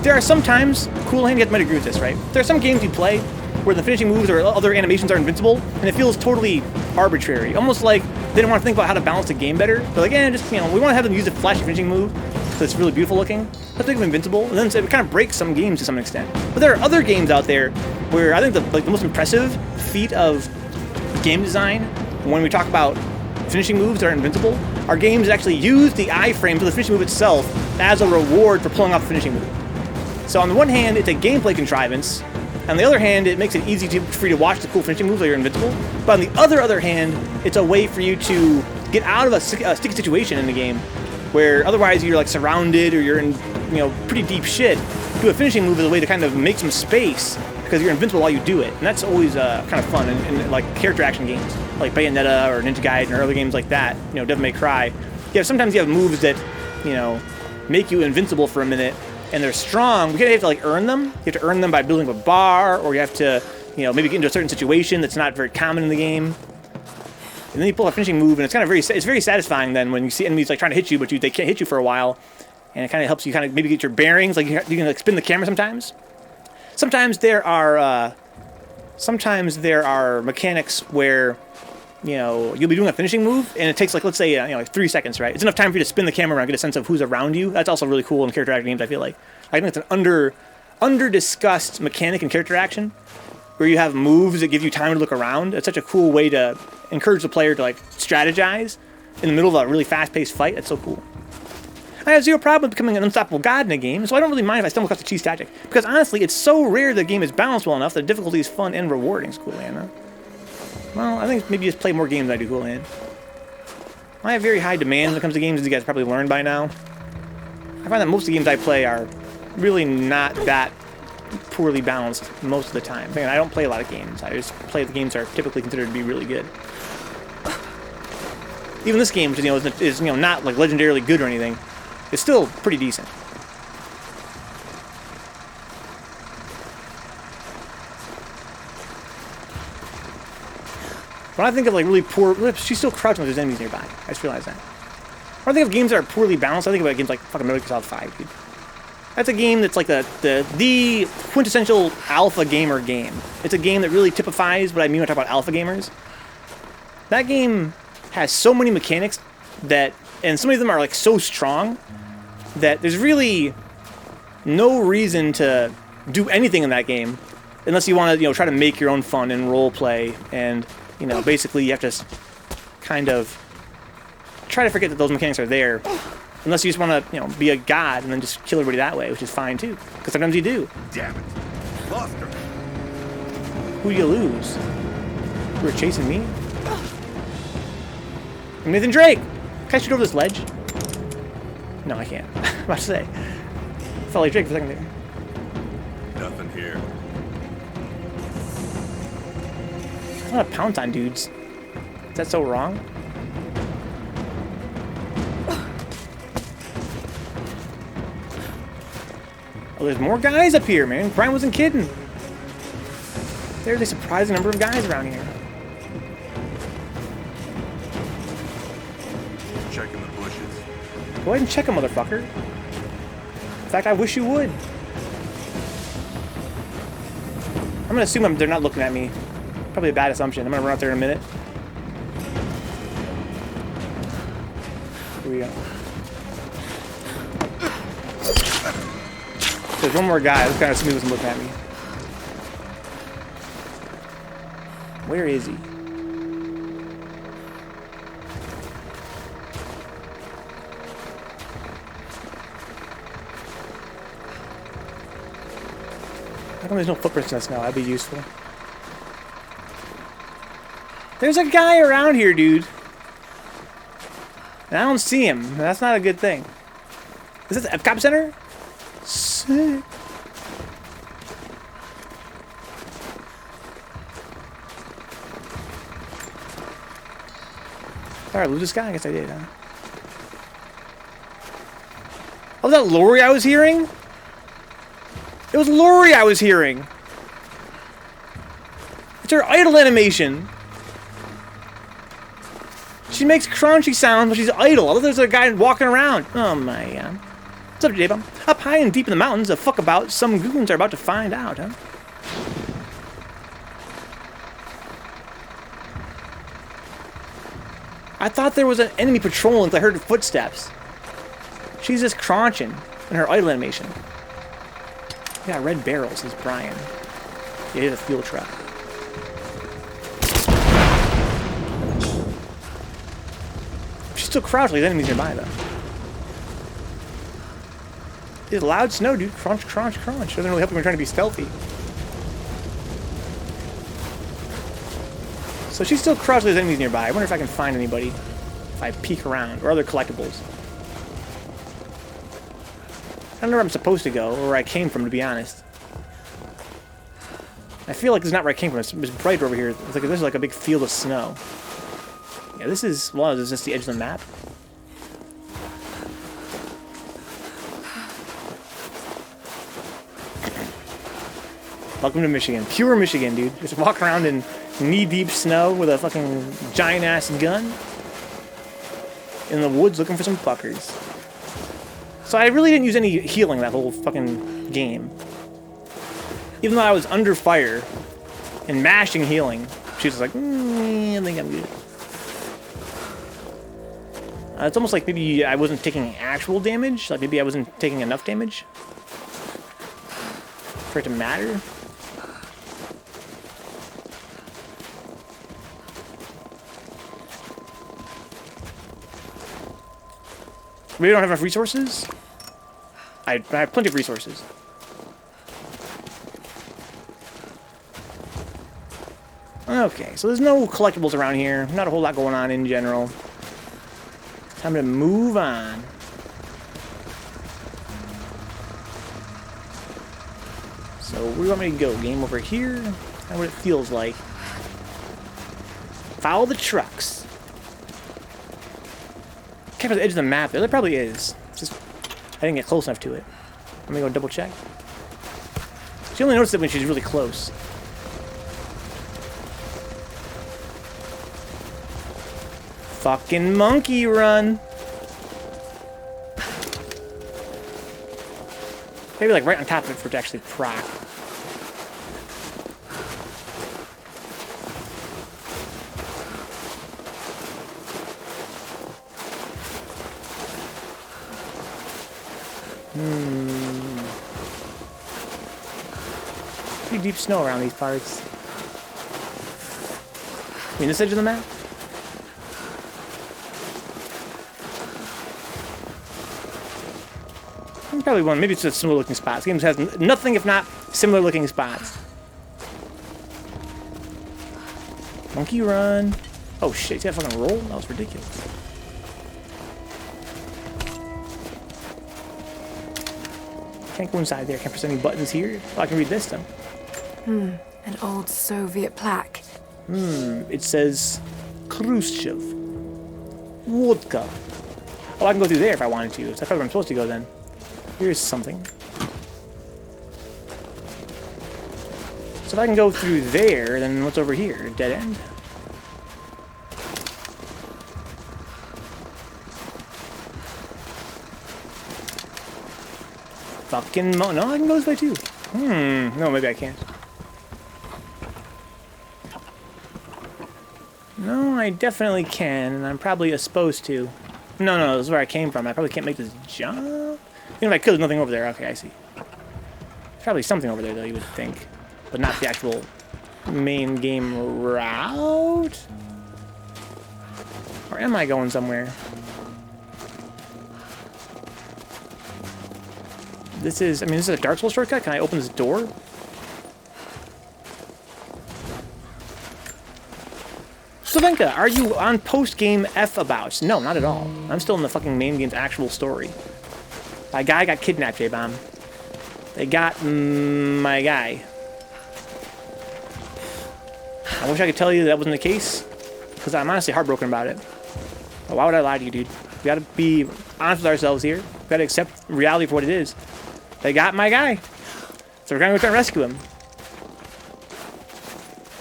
there are some times, Cool Hand, you might agree with this, right? There are some games you play where the finishing moves or other animations are invincible, and it feels totally arbitrary. Almost like they don't want to think about how to balance the game better. They're like, just, we want to have them use a flashy finishing move, so it's really beautiful looking. Let's make them invincible, and then it kind of breaks some games to some extent. But there are other games out there where I think the most impressive feat of game design, when we talk about finishing moves that are invincible, are games that actually use the iframe for the finishing move itself as a reward for pulling off the finishing move. So on the one hand, it's a gameplay contrivance. On the other hand, it makes it easy for you to watch the cool finishing moves while you're invincible. But on the other hand, it's a way for you to get out of a sticky situation in the game where otherwise you're like surrounded or you're in pretty deep shit. Do a finishing move as a way to kind of make some space because you're invincible while you do it, and that's always kind of fun in like character action games like Bayonetta or Ninja Gaiden or other games like that. Devil May Cry. Sometimes you have moves that make you invincible for a minute, and they're strong. You have to like earn them. You have to earn them by building a bar, or you have to maybe get into a certain situation that's not very common in the game. And then you pull a finishing move, and it's very satisfying then when you see enemies like trying to hit you, but they can't hit you for a while, and it kind of helps you kind of maybe get your bearings. Like you can like spin the camera sometimes. Sometimes there are mechanics where you'll be doing a finishing move, and it takes like, let's say like 3 seconds, right? It's enough time for you to spin the camera around, get a sense of who's around you. That's also really cool in character action games. I feel like I think it's an under discussed mechanic in character action, where you have moves that give you time to look around. It's such a cool way to encourage the player to like strategize in the middle of a really fast-paced fight. That's so cool. I have zero problem with becoming an unstoppable god in a game, so I don't really mind if I stumble across the cheese tactic. Because honestly, it's so rare the game is balanced well enough that the difficulty is fun and rewarding. It's cool, Anna. Well, I think maybe just play more games than I do, Cool Hand. I have very high demands when it comes to games, as you guys probably learned by now. I find that most of the games I play are really not that poorly balanced most of the time. Again, I don't play a lot of games. I just play the games that are typically considered to be really good. Even this game, which is not like legendarily good or anything, is still pretty decent. When I think of like really poor, she's still crouching with there's enemies nearby. I just realized that. When I think of games that are poorly balanced, I think about games like fucking Metal Gear Solid 5, dude. That's a game that's like the quintessential alpha gamer game. It's a game that really typifies what I mean when I talk about alpha gamers. That game has so many mechanics and so many of them are like so strong that there's really no reason to do anything in that game unless you want to try to make your own fun and role play, and basically you have to kind of try to forget that those mechanics are there, unless you just want to be a god and then just kill everybody that way, which is fine too, because sometimes you do. Damn it. Lost her. Who do you lose? You were chasing me? I'm Nathan Drake! Can I shoot over this ledge? No, I can't. I'm about to say. I felt like Drake for a second there. Nothing here. I'm not a pound time, dudes. Is that so wrong? Oh, there's more guys up here, man. Brian wasn't kidding. There's a surprising number of guys around here. Checking the bushes. Go ahead and check them, motherfucker. In fact, I wish you would. I'm gonna assume they're not looking at me. Probably a bad assumption. I'm gonna run out there in a minute. Here we go. There's one more guy. This guy assume he wasn't looking at me. Where is he? How come there's no footprints in the snow? That'd be useful. There's a guy around here, dude. And I don't see him. That's not a good thing. Is this the Epcot Center? Sick. Alright, lose this guy? I guess I did, huh? Oh, was that Lauri I was hearing? It was Lauri I was hearing. It's her idle animation. She makes crunchy sounds when she's idle. I thought there's a guy walking around. Oh my god. What's up, J-Bum? Up high and deep in the mountains, a fuck about some goons are about to find out, huh? I thought there was an enemy patrolling until I heard footsteps. She's just crunching in her idle animation. Yeah, red barrels, says Brian. Yeah, here's a fuel truck. She's still crouching, like enemies nearby, though. It's loud snow, dude. Crunch, crunch, crunch. Doesn't really help when we're trying to be stealthy. So she's still crouching, there's enemies nearby. I wonder if I can find anybody if I peek around, or other collectibles. I don't know where I'm supposed to go, or where I came from, to be honest. I feel like this is not where I came from. It's brighter over here. It's like, this is like a big field of snow. Yeah, this is, well, this is just the edge of the map. Welcome to Michigan. Pure Michigan, dude. Just walk around in knee-deep snow with a fucking giant-ass gun in the woods looking for some fuckers. So I really didn't use any healing that whole fucking game. Even though I was under fire and mashing healing, she was like, I think I'm good. It's almost like maybe I wasn't taking actual damage. Like maybe I wasn't taking enough damage for it to matter. We don't have enough resources? I have plenty of resources. Okay, so there's no collectibles around here. Not a whole lot going on in general. Time to move on. So where do you want me to go? Game over here? That's what it feels like. Follow the trucks. Can't find the edge of the map there. There probably is. It's just I didn't get close enough to it. Let me go double check. She only noticed it when she's really close. Fucking monkey run. Maybe like right on top of it for it to actually proc. Pretty deep snow around these parts. I mean, this edge of the map? Probably one. Maybe it's just similar looking spots. This game has nothing if not similar looking spots. Monkey run. Oh shit, see that fucking roll? That was ridiculous. Can't go inside there. Can't press any buttons here. Oh, I can read this though. An old Soviet plaque. It says Khrushchev. Vodka. Oh, I can go through there if I wanted to. That's probably where I'm supposed to go then. Here's something. So if I can go through there, then what's over here? Dead end? Fucking no, I can go this way too. No, maybe I can't. No, I definitely can, and I'm probably supposed to. No, this is where I came from. I probably can't make this jump. Even if I could, there's nothing over there. Okay, I see. Probably something over there, though, you would think. But not the actual main game route? Or am I going somewhere? This is, I mean, this is a Dark Souls shortcut. Can I open this door? Slavenka, are you on post-game F-abouts? No, not at all. I'm still in the fucking main game's actual story. My guy got kidnapped, J-Bomb. They got my guy. I wish I could tell you that wasn't the case, because I'm honestly heartbroken about it. But why would I lie to you, dude? We gotta be honest with ourselves here. We gotta accept reality for what it is. They got my guy. So we're gonna go try and rescue him.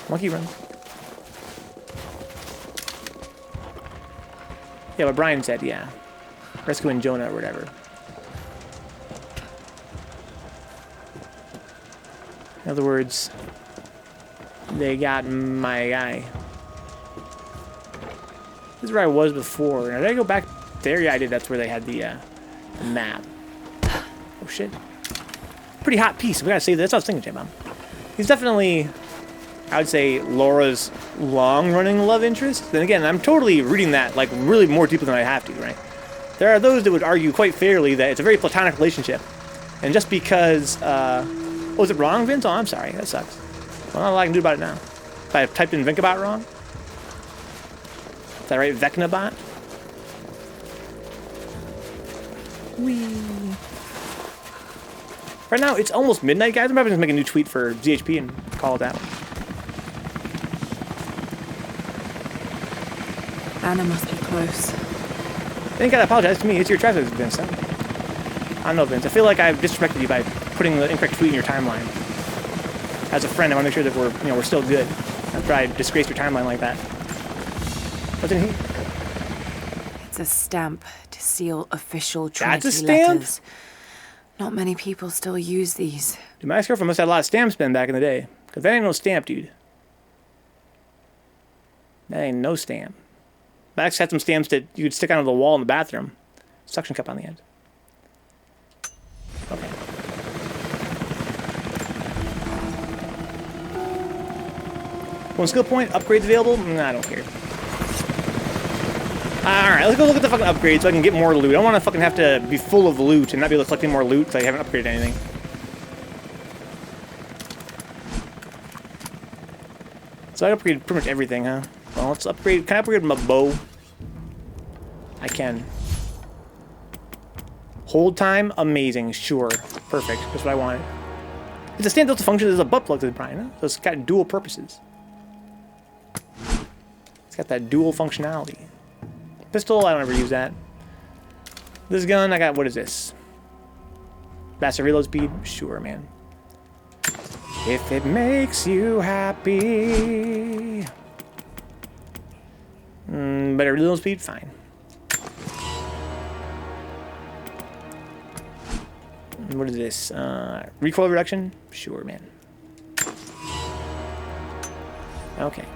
Monkey run. Yeah, what Brian said, yeah. Rescuing Jonah or whatever. In other words, they got my guy. This is where I was before. Now, did I go back there? Yeah, I did. That's where they had the map. Oh, shit. Pretty hot piece. We gotta save this. That's what I was thinking, J-Bomb. He's definitely, I would say, Laura's long-running love interest. Then again, I'm totally reading that, like, really more deeply than I have to, right? There are those that would argue quite fairly that it's a very platonic relationship. And just because, oh, is it wrong, Vince? Oh, I'm sorry. That sucks. Well, not a lot I can do about it now. If I typed in Vencabot wrong? Is that right? Vencabot? Whee. Right now, it's almost midnight, guys. I'm probably going to make a new tweet for ZHP and call it that one. Anna must be close. You ain't gotta apologize to me. It's your traffic, Vince. I don't know, Vince. I feel like I've disrespected you by putting the incorrect tweet in your timeline. As a friend, I want to make sure that we're still good. After I disgrace your timeline like that. What's in here? It's a stamp to seal official Trinity That's a stamp? letters. Not many people still use these. Dude, my ex-girlfriend must have had a lot of stamps been back in the day. Because that ain't no stamp, dude. That ain't no stamp. My ex had some stamps that you could stick onto the wall in the bathroom. Suction cup on the end. Okay. One skill point, upgrades available? Nah, I don't care. Alright, let's go look at the fucking upgrades so I can get more loot. I don't want to fucking have to be full of loot and not be able to collect any more loot because I haven't upgraded anything. So I upgraded pretty much everything, huh? Well, let's upgrade. Can I upgrade my bow? I can. Hold time, amazing, sure. Perfect, that's what I wanted. It's a standalone function, there's a butt plug to the Brian, huh? So it's got dual purposes. It's got that dual functionality. Pistol, I don't ever use that. This gun, I got, what is this? Faster reload speed? Sure, man. If it makes you happy. Better reload speed? Fine. What is this? Recoil reduction? Sure, man. Okay.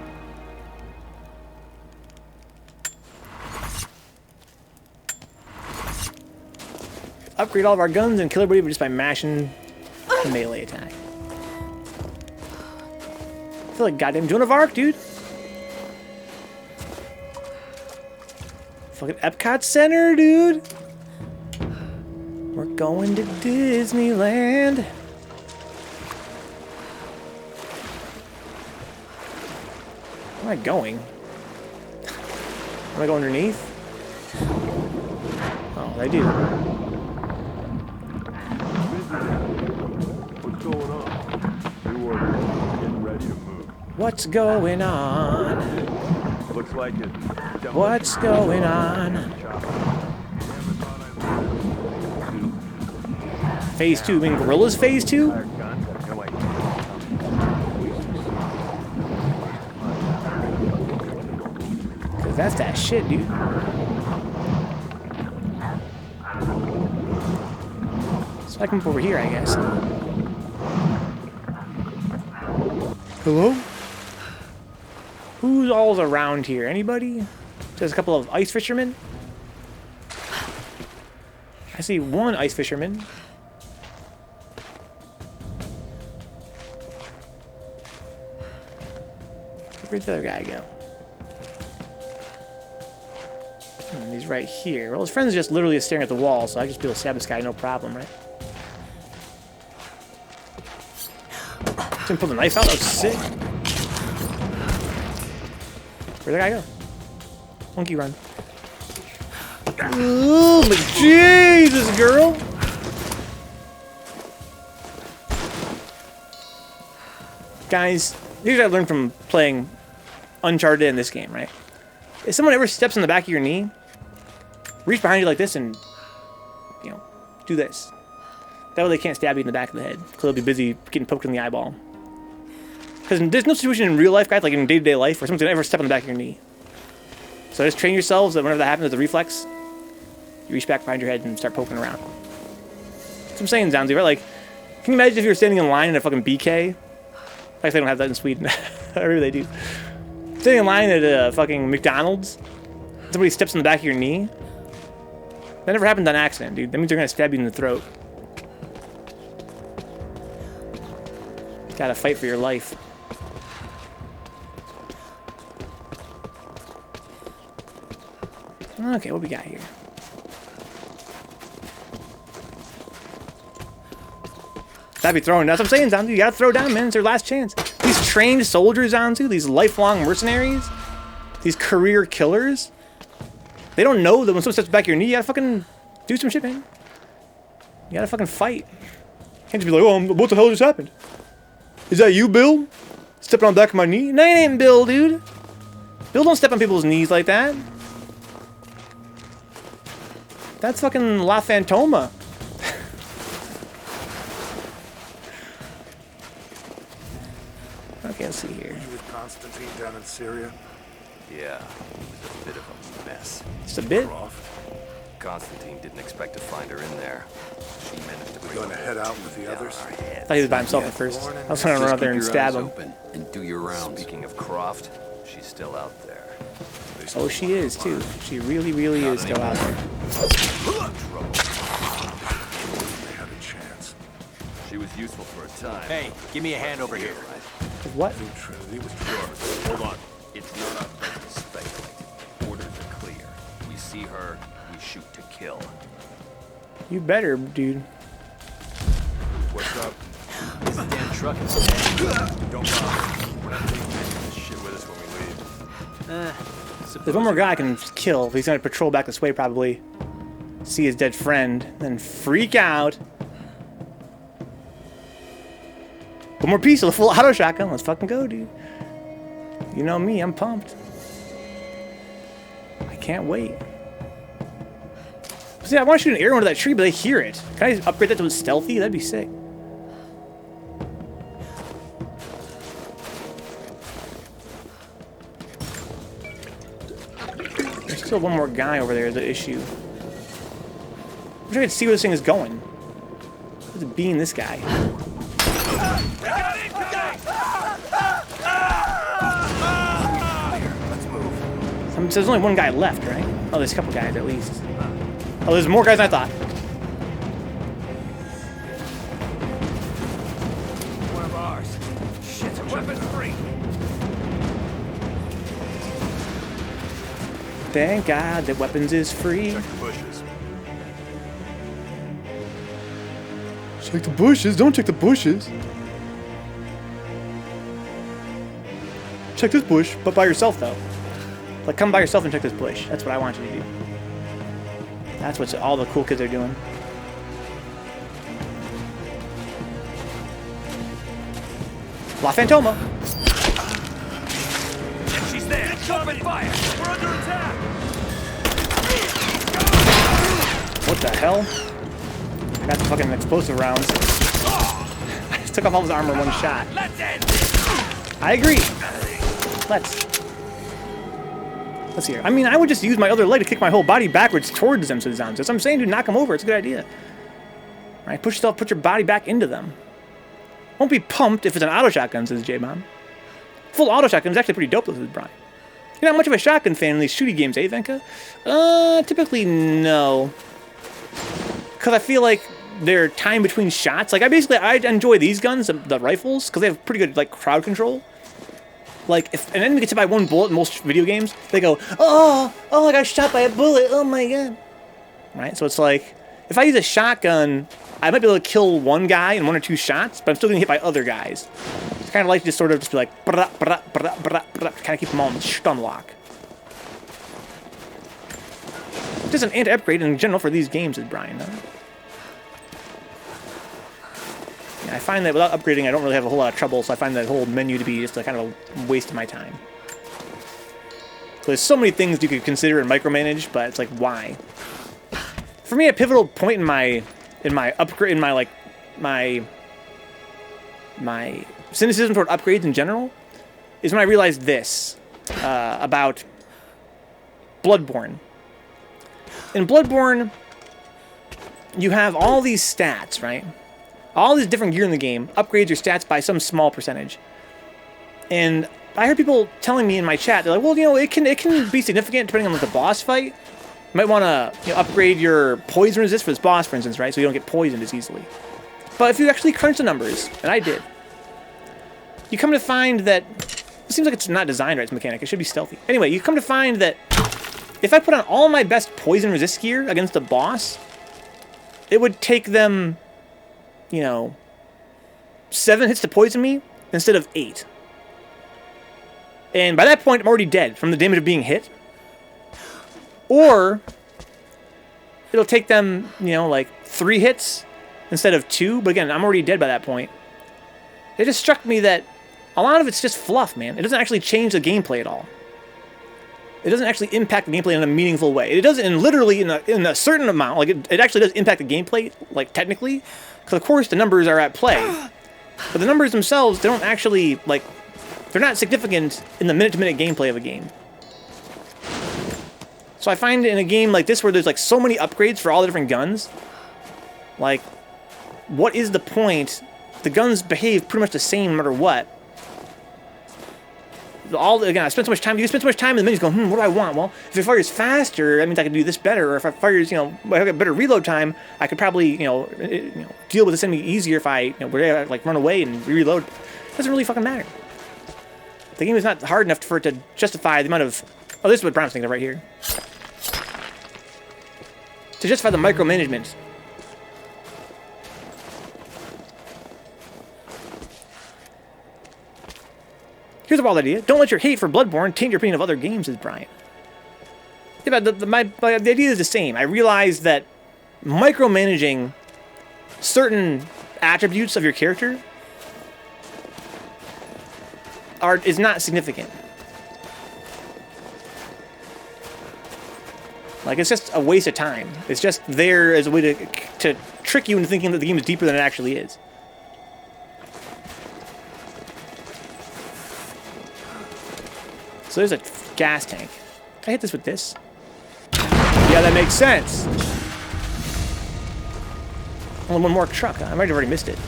Upgrade all of our guns and kill everybody just by mashing the melee attack. I feel like goddamn Joan of Arc, dude. Fucking Epcot Center, dude. We're going to Disneyland. Where am I going? Am I going underneath? Oh, I do. What's going on? New order. Getting ready to move. What's going on? Looks like it. What's going on? Phase 2. You mean Gorilla's Phase 2? Cause that's that shit, dude. So I can come over here, I guess. Hello? Who's all's around here? Anybody? There's a couple of ice fishermen. I see one ice fisherman. Where'd the other guy go? He's right here. Well, his friend's just literally staring at the wall, so I can just be able to stab this guy, no problem, right? Didn't pull the knife out. That was sick. Where'd that guy go? Monkey run. Oh my Jesus, girl! Guys, here's what I learned from playing Uncharted in this game, right? If someone ever steps on the back of your knee, reach behind you like this and, you know, do this. That way they can't stab you in the back of the head, because they'll be busy getting poked in the eyeball. Because there's no situation in real life, guys, like in day-to-day life, where someone's gonna ever step on the back of your knee. So just train yourselves that whenever that happens, the reflex, you reach back behind your head and start poking around. That's what I'm saying, Zanzi, right? Like, can you imagine if you were standing in line at a fucking BK? I guess they don't have that in Sweden. Maybe they do. Standing in line at a fucking McDonald's, somebody steps on the back of your knee. That never happened on accident, dude. That means they're gonna stab you in the throat. Gotta fight for your life. Okay, what we got here? Gotta be throwing. That's what I'm saying, Zanzu. You gotta throw down, man. It's their last chance. These trained soldiers, Zanzu, these lifelong mercenaries, these career killers, they don't know that when someone steps back your knee, you gotta fucking do some shit, man. You gotta fucking fight. You can't just be like, oh, what the hell just happened? Is that you, Bill? Stepping on the back of my knee? No, it ain't Bill, dude. Bill don't step on people's knees like that. That's fucking La Fantoma. Okay, let's see here. Were you with Constantine down in Syria? Yeah, it was a bit of a mess. Just a bit? Constantine didn't expect to find her in there. She managed to bring Going to head out with the others? I thought he was by himself at first. I was trying to run out there and stab him. And do your rounds. Speaking of Croft, she's still out there. Oh, she is too. She really, really is still out there. They had a chance. She was useful for a time. Hey, give me a hand over here. What? Trinity was Sure. Hold on. It's not our place to speculate. Orders are clear. We see her, we shoot to kill. You better, dude. What's up? This damn truck is dead. Don't bother. We're not taking this shit with us when we leave. There's one more guy I can kill. He's gonna patrol back this way, probably. See his dead friend, then freak out. One more piece of the full auto shotgun. Let's fucking go, dude. You know me, I'm pumped. I can't wait. See, I want to shoot an arrow into that tree, but they hear it. Can I upgrade that to stealthy? That'd be sick. There's still one more guy over there, the issue. I wish I could see where this thing is going. What's it being this guy? So there's only one guy left, right? Oh, there's a couple guys at least. Oh, there's more guys than I thought. One of ours. Shit, weapons free. Thank God that weapons is free. Check the bushes. Check the bushes. Don't check the bushes. Check this bush, but by yourself though. Like, come by yourself and check this bush. That's what I want you to do. That's what all the cool kids are doing. La Fantoma. She's there. Open fire. We're under attack. What the hell? I got the fucking explosive rounds. I just took off all his armor in one shot. Let's end this. I agree. Let's hear. I mean, I would just use my other leg to kick my whole body backwards towards them, Suzanne. That's what I'm saying, dude. Knock them over. It's a good idea. All right, push yourself, put your body back into them. Won't be pumped if it's an auto shotgun, says J-Bomb. Full auto shotgun is actually pretty dope, says Brian. You're not much of a shotgun fan in these shooty games, eh, Venka? Typically no. Because I feel like they're time between shots. Like, I enjoy these guns, the rifles, because they have pretty good, like, crowd control. Like, if an enemy gets hit by one bullet in most video games, they go, oh, I got shot by a bullet, oh my god. Right? So it's like, if I use a shotgun, I might be able to kill one guy in 1 or 2 shots, but I'm still getting hit by other guys. It's kind of like just sort of just be like, kind of keep them all in stun lock. Just an anti-upgrade in general for these games, is Brian. Huh? Yeah, I find that without upgrading, I don't really have a whole lot of trouble, so I find that whole menu to be just a kind of a waste of my time. So there's so many things you could consider and micromanage, but it's like, why? For me, a pivotal point in my cynicism toward upgrades in general is when I realized this about Bloodborne. In Bloodborne, you have all these stats, right? All these different gear in the game upgrades your stats by some small percentage. And I heard people telling me in my chat, they're like, well, you know, it can be significant depending on like, the boss fight. You might want to upgrade your poison resist for this boss, for instance, right? So you don't get poisoned as easily. But if you actually crunch the numbers, and I did, you come to find that it seems like it's not designed right, its mechanic. It should be stealthy. Anyway, you come to find that if I put on all my best poison resist gear against a boss, it would take them, you know, 7 hits to poison me instead of 8. And by that point, I'm already dead from the damage of being hit. Or it'll take them, you know, like 3 hits instead of 2. But again, I'm already dead by that point. It just struck me that a lot of it's just fluff, man. It doesn't actually change the gameplay at all. It doesn't actually impact the gameplay in a meaningful way. It does in literally in a certain amount. Like it actually does impact the gameplay, like technically, because of course the numbers are at play. But the numbers themselves, they don't actually like, they're not significant in the minute-to-minute gameplay of a game. So I find in a game like this where there's like so many upgrades for all the different guns, like, what is the point? The guns behave pretty much the same no matter what. Again, I spent so much time. You spend so much time in the menus going, what do I want? Well, if it fires faster, that means I can do this better. Or if it fires, you know, I have better reload time, I could probably, you know, deal with this enemy easier if I, you know, like run away and reload. It doesn't really fucking matter. The game is not hard enough for it to justify the amount of. Oh, this is what Brown's thinking of right here. To justify the micromanagement. Here's a wild idea. Don't let your hate for Bloodborne taint your opinion of other games, says Brian. Yeah, but the idea is the same. I realize that micromanaging certain attributes of your character is not significant. Like, it's just a waste of time. It's just there as a way to trick you into thinking that the game is deeper than it actually is. So there's a gas tank. Can I hit this with this? Yeah, that makes sense. Only one more truck. I might have already missed it.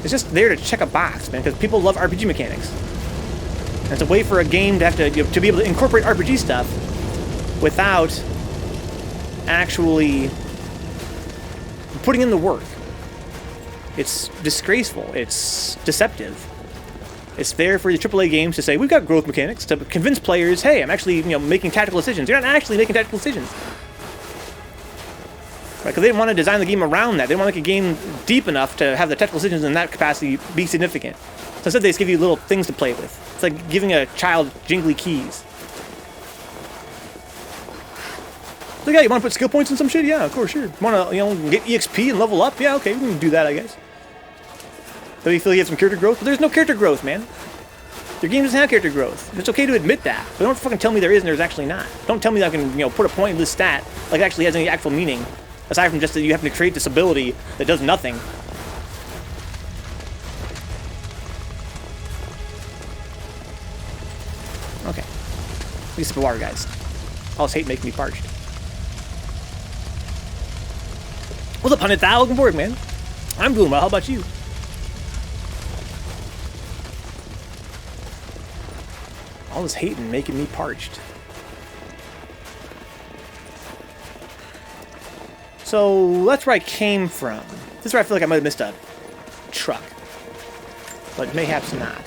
It's just there to check a box, man, because people love RPG mechanics. And it's a way for a game to have to, you know, to be able to incorporate RPG stuff without actually putting in the work. It's disgraceful. It's deceptive. It's there for the AAA games to say, we've got growth mechanics, to convince players, hey, I'm actually, you know, making tactical decisions. You're not actually making tactical decisions. Right? Because they didn't want to design the game around that. They want to make a game deep enough to have the tactical decisions in that capacity be significant. So instead, they just give you little things to play with. It's like giving a child jingly keys. Like, yeah, you want to put skill points in some shit? Yeah, of course, sure. Want to, you know, get EXP and level up? Yeah, okay, we can do that, I guess. So you feel you have some character growth? But there's no character growth, man. Your game doesn't have character growth. It's okay to admit that. But don't fucking tell me there is and there's actually not. Don't tell me that I can, you know, put a point in this stat like it actually has any actual meaning. Aside from just that you happen to create this ability that does nothing. Okay. Let me sip of water, guys. All this hate making me parched. What's up, 100,000? Welcome aboard, man. I'm doing well. How about you? All this hating making me parched. So that's where I came from. This is where I feel like I might have missed a truck. But mayhaps not.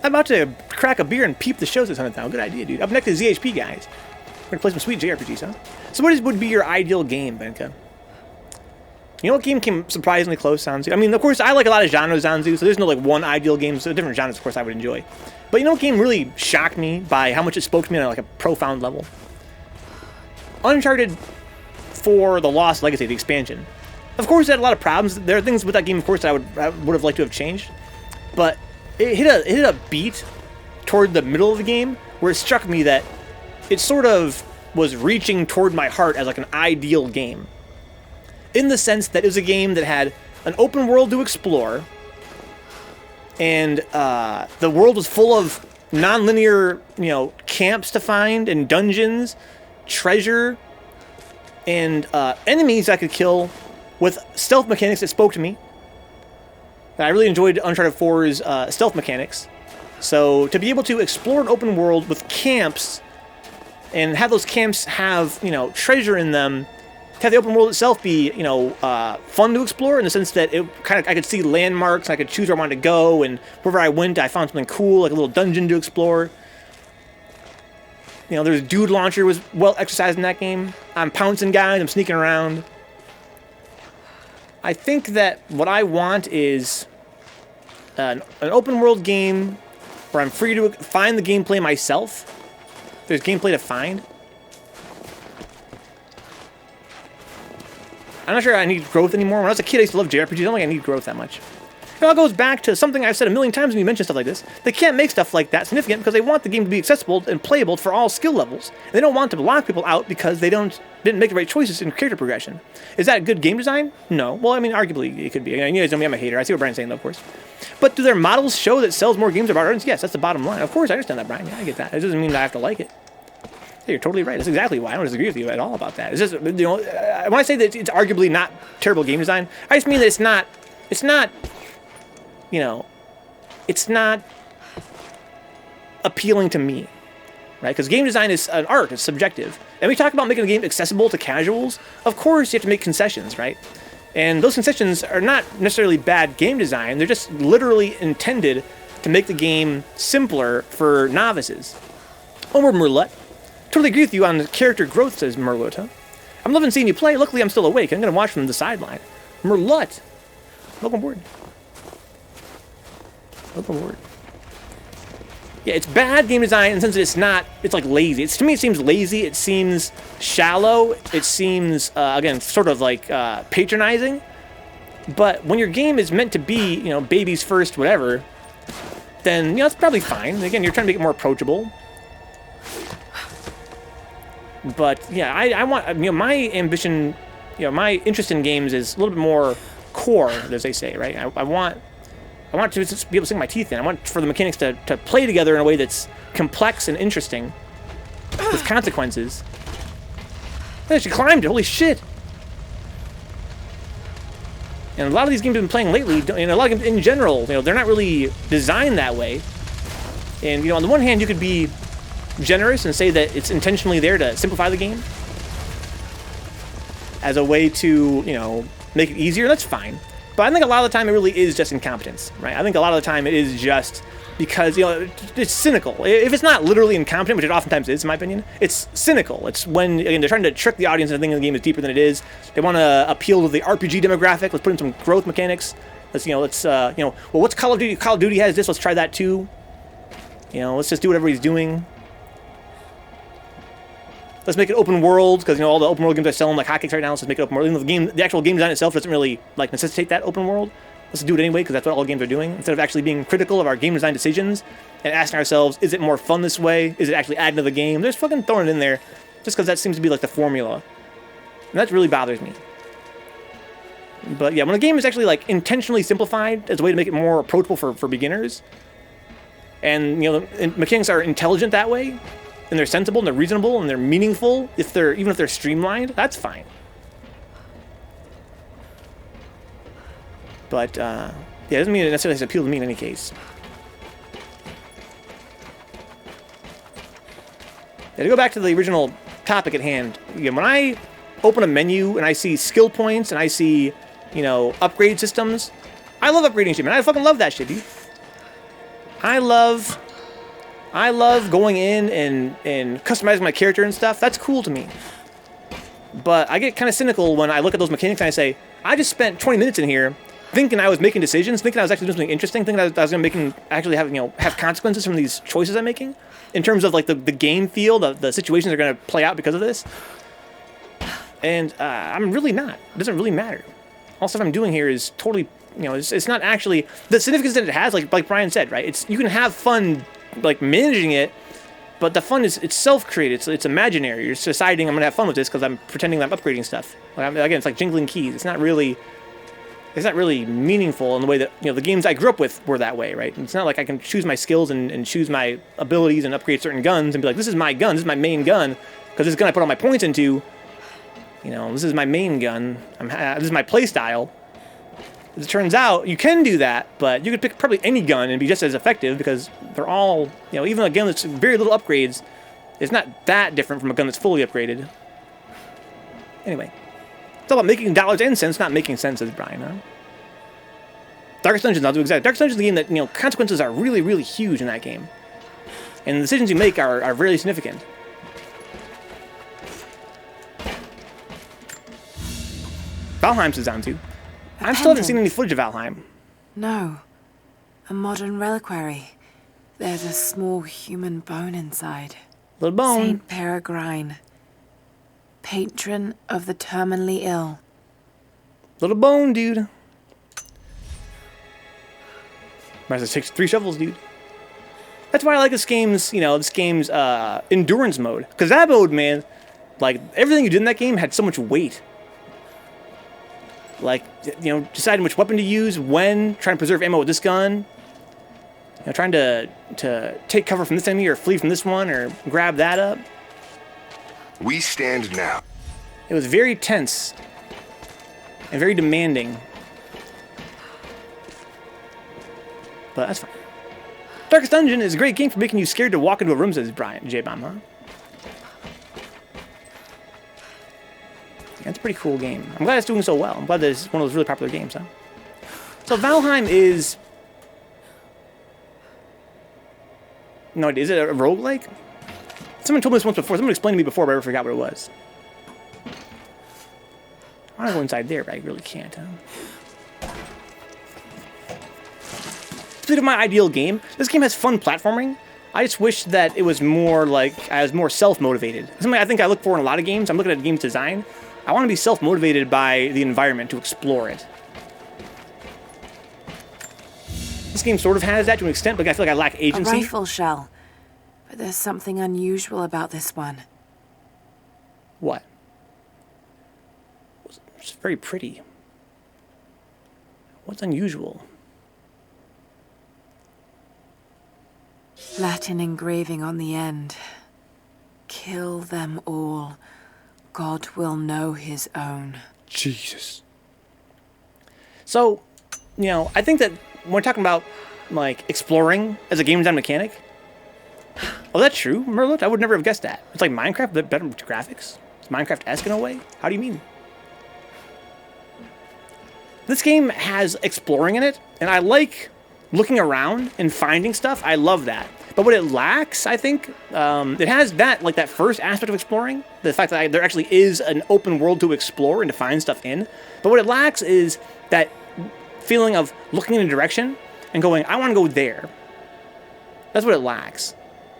I'm about to crack a beer and peep the shows this 100,000. Good idea, dude. Up next is ZHP, guys. We're gonna play some sweet JRPGs, huh? So what would be your ideal game, Venka? You know what game came surprisingly close, Sanzu? I mean, of course, I like a lot of genres, Sanzu, so there's no, like, one ideal game. So different genres, of course, I would enjoy. But you know what game really shocked me by how much it spoke to me on, like, a profound level? Uncharted 4: The Lost Legacy, the expansion. Of course, it had a lot of problems. There are things with that game, of course, that I would have liked to have changed. But it hit a beat toward the middle of the game where it struck me that it sort of was reaching toward my heart as, like, an ideal game. In the sense that it was a game that had an open world to explore, and the world was full of non-linear, camps to find, and dungeons, treasure, and enemies I could kill with stealth mechanics that spoke to me. I really enjoyed Uncharted 4's stealth mechanics. So to be able to explore an open world with camps, and have those camps have, treasure in them, have the open world itself be, fun to explore in the sense that I could see landmarks, and I could choose where I wanted to go, and wherever I went, I found something cool, like a little dungeon to explore. There's Dude Launcher was well exercised in that game. I'm pouncing guys, I'm sneaking around. I think that what I want is an open world game where I'm free to find the gameplay myself. There's gameplay to find. I'm not sure I need growth anymore. When I was a kid, I used to love JRPGs. I don't think I need growth that much. It all goes back to something I've said a million times when you mention stuff like this. They can't make stuff like that significant because they want the game to be accessible and playable for all skill levels. And they don't want to block people out because they didn't make the right choices in character progression. Is that good game design? No. Well, I mean, arguably it could be. You guys know me, I'm a hater. I see what Brian's saying, though, of course. But do their models show that sells more games about audience? Yes, that's the bottom line. Of course, I understand that, Brian. Yeah, I get that. It doesn't mean that I have to like it. You're totally right. That's exactly why I don't disagree with you at all about that. It's just, when I say that it's arguably not terrible game design, I just mean that it's not appealing to me, right? Because game design is an art, it's subjective. And we talk about making a game accessible to casuals. Of course, you have to make concessions, right? And those concessions are not necessarily bad game design. They're just literally intended to make the game simpler for novices. Onward, Merlot. Totally agree with you on the character growth, says Merlot, huh? I'm loving seeing you play. Luckily, I'm still awake. I'm going to watch from the sideline. Merlot. Welcome aboard. Welcome aboard. Yeah, it's bad game design in the sense that it's like lazy. To me, it seems lazy. It seems shallow. It seems, again, sort of like patronizing. But when your game is meant to be, babies first, whatever, then, it's probably fine. Again, you're trying to make it more approachable. But yeah, I want, my ambition, my interest in games is a little bit more core, as they say, right? I want to just be able to sink my teeth in. I want for the mechanics to play together in a way that's complex and interesting, with consequences. I actually climbed it. Holy shit! And a lot of these games I've been playing lately, a lot of games in general, they're not really designed that way. And on the one hand, you could be generous and say that it's intentionally there to simplify the game as a way to, make it easier. That's fine. But I think a lot of the time it really is just incompetence, right? I think a lot of the time it is just because, it's cynical. If it's not literally incompetent, which it oftentimes is, in my opinion, it's cynical. It's when, again, they're trying to trick the audience into thinking the game is deeper than it is. They want to appeal to the RPG demographic. Let's put in some growth mechanics. Well, what's Call of Duty? Call of Duty has this. Let's try that too. Let's just do whatever he's doing. Let's make it open world, because all the open world games are selling like hotcakes right now. Let's just make it open world. Even though the actual game design itself doesn't really necessitate that open world. Let's do it anyway, because that's what all games are doing. Instead of actually being critical of our game design decisions and asking ourselves, is it more fun this way? Is it actually adding to the game? They're just fucking throwing it in there, just because that seems to be like the formula, and that really bothers me. But yeah, when a game is actually intentionally simplified as a way to make it more approachable for beginners, and mechanics are intelligent that way, and they're sensible, and they're reasonable, and they're meaningful, even if they're streamlined, that's fine. But, yeah, it doesn't mean it necessarily has to appeal to me in any case. Yeah, to go back to the original topic at hand, again, when I open a menu and I see skill points and I see, upgrade systems, I love upgrading shit, man. I fucking love that shit, dude. I love I love going in and customizing my character and stuff. That's cool to me. But I get kind of cynical when I look at those mechanics and I say, I just spent 20 minutes in here thinking I was making decisions, thinking I was actually doing something interesting, thinking I was going to actually have consequences from these choices I'm making in terms of like the game feel, the situations are going to play out because of this. And I'm really not. It doesn't really matter. All stuff I'm doing here is totally, it's not actually the significance that it has. Like Brian said, right? You can have fun like managing it, but the fun it's self-created. It's imaginary. You're just deciding I'm gonna have fun with this because I'm pretending I'm upgrading stuff. Again, it's like jingling keys. It's not really meaningful in the way that the games I grew up with were that way, right? It's not like I can choose my skills and choose my abilities and upgrade certain guns and be like, this is my gun, this is my main gun, because this gun I put all my points into. This is my main gun. This is my play style. As it turns out, you can do that, but you could pick probably any gun and be just as effective because they're all, even a gun that's very little upgrades, it's not that different from a gun that's fully upgraded. Anyway, it's all about making dollars and cents, not making sense, says Brian, huh? Darkest Dungeons, I'll do exactly. Darkest Dungeons is a game that, consequences are really, really huge in that game. And the decisions you make are really significant. Valheim says down too. I still haven't seen any footage of Valheim. No. A modern reliquary. There's a small human bone inside. Little bone. Saint Peregrine. Patron of the terminally ill. Little bone, dude. Might as well take 3 shovels, dude. That's why I like this game's, endurance mode. Because that mode, man, like, everything you did in that game had so much weight. Like, deciding which weapon to use, when, trying to preserve ammo with this gun, trying to take cover from this enemy or flee from this one or grab that up. We stand now. It was very tense and very demanding. But that's fine. Darkest Dungeon is a great game for making you scared to walk into a room, says Brian J-Bomb, huh? That's a pretty cool game. I'm glad it's doing so well. I'm glad that it's one of those really popular games, huh? So Valheim is... No idea. Is it a roguelike? Someone told me this once before. Someone explained to me before, but I never forgot what it was. I want to go inside there, but I really can't, huh? Speaking of my ideal game, this game has fun platforming. I just wish that it was more like, I was more self-motivated. Something I think I look for in a lot of games. I'm looking at game's design. I want to be self-motivated by the environment to explore it. This game sort of has that to an extent, but I feel like I lack agency. A rifle shell. But there's something unusual about this one. What? It's very pretty. What's unusual? Latin engraving on the end. Kill them all. God will know his own. Jesus. So, I think that when we're talking about, like, exploring as a game design mechanic, oh, that's true, Merlot. I would never have guessed that. It's like Minecraft, but better graphics. It's Minecraft-esque in a way. How do you mean? This game has exploring in it, and I like looking around and finding stuff. I love that. But what it lacks, I think, it has that, like that first aspect of exploring, the fact that there actually is an open world to explore and to find stuff in. But what it lacks is that feeling of looking in a direction and going, I want to go there. That's what it lacks,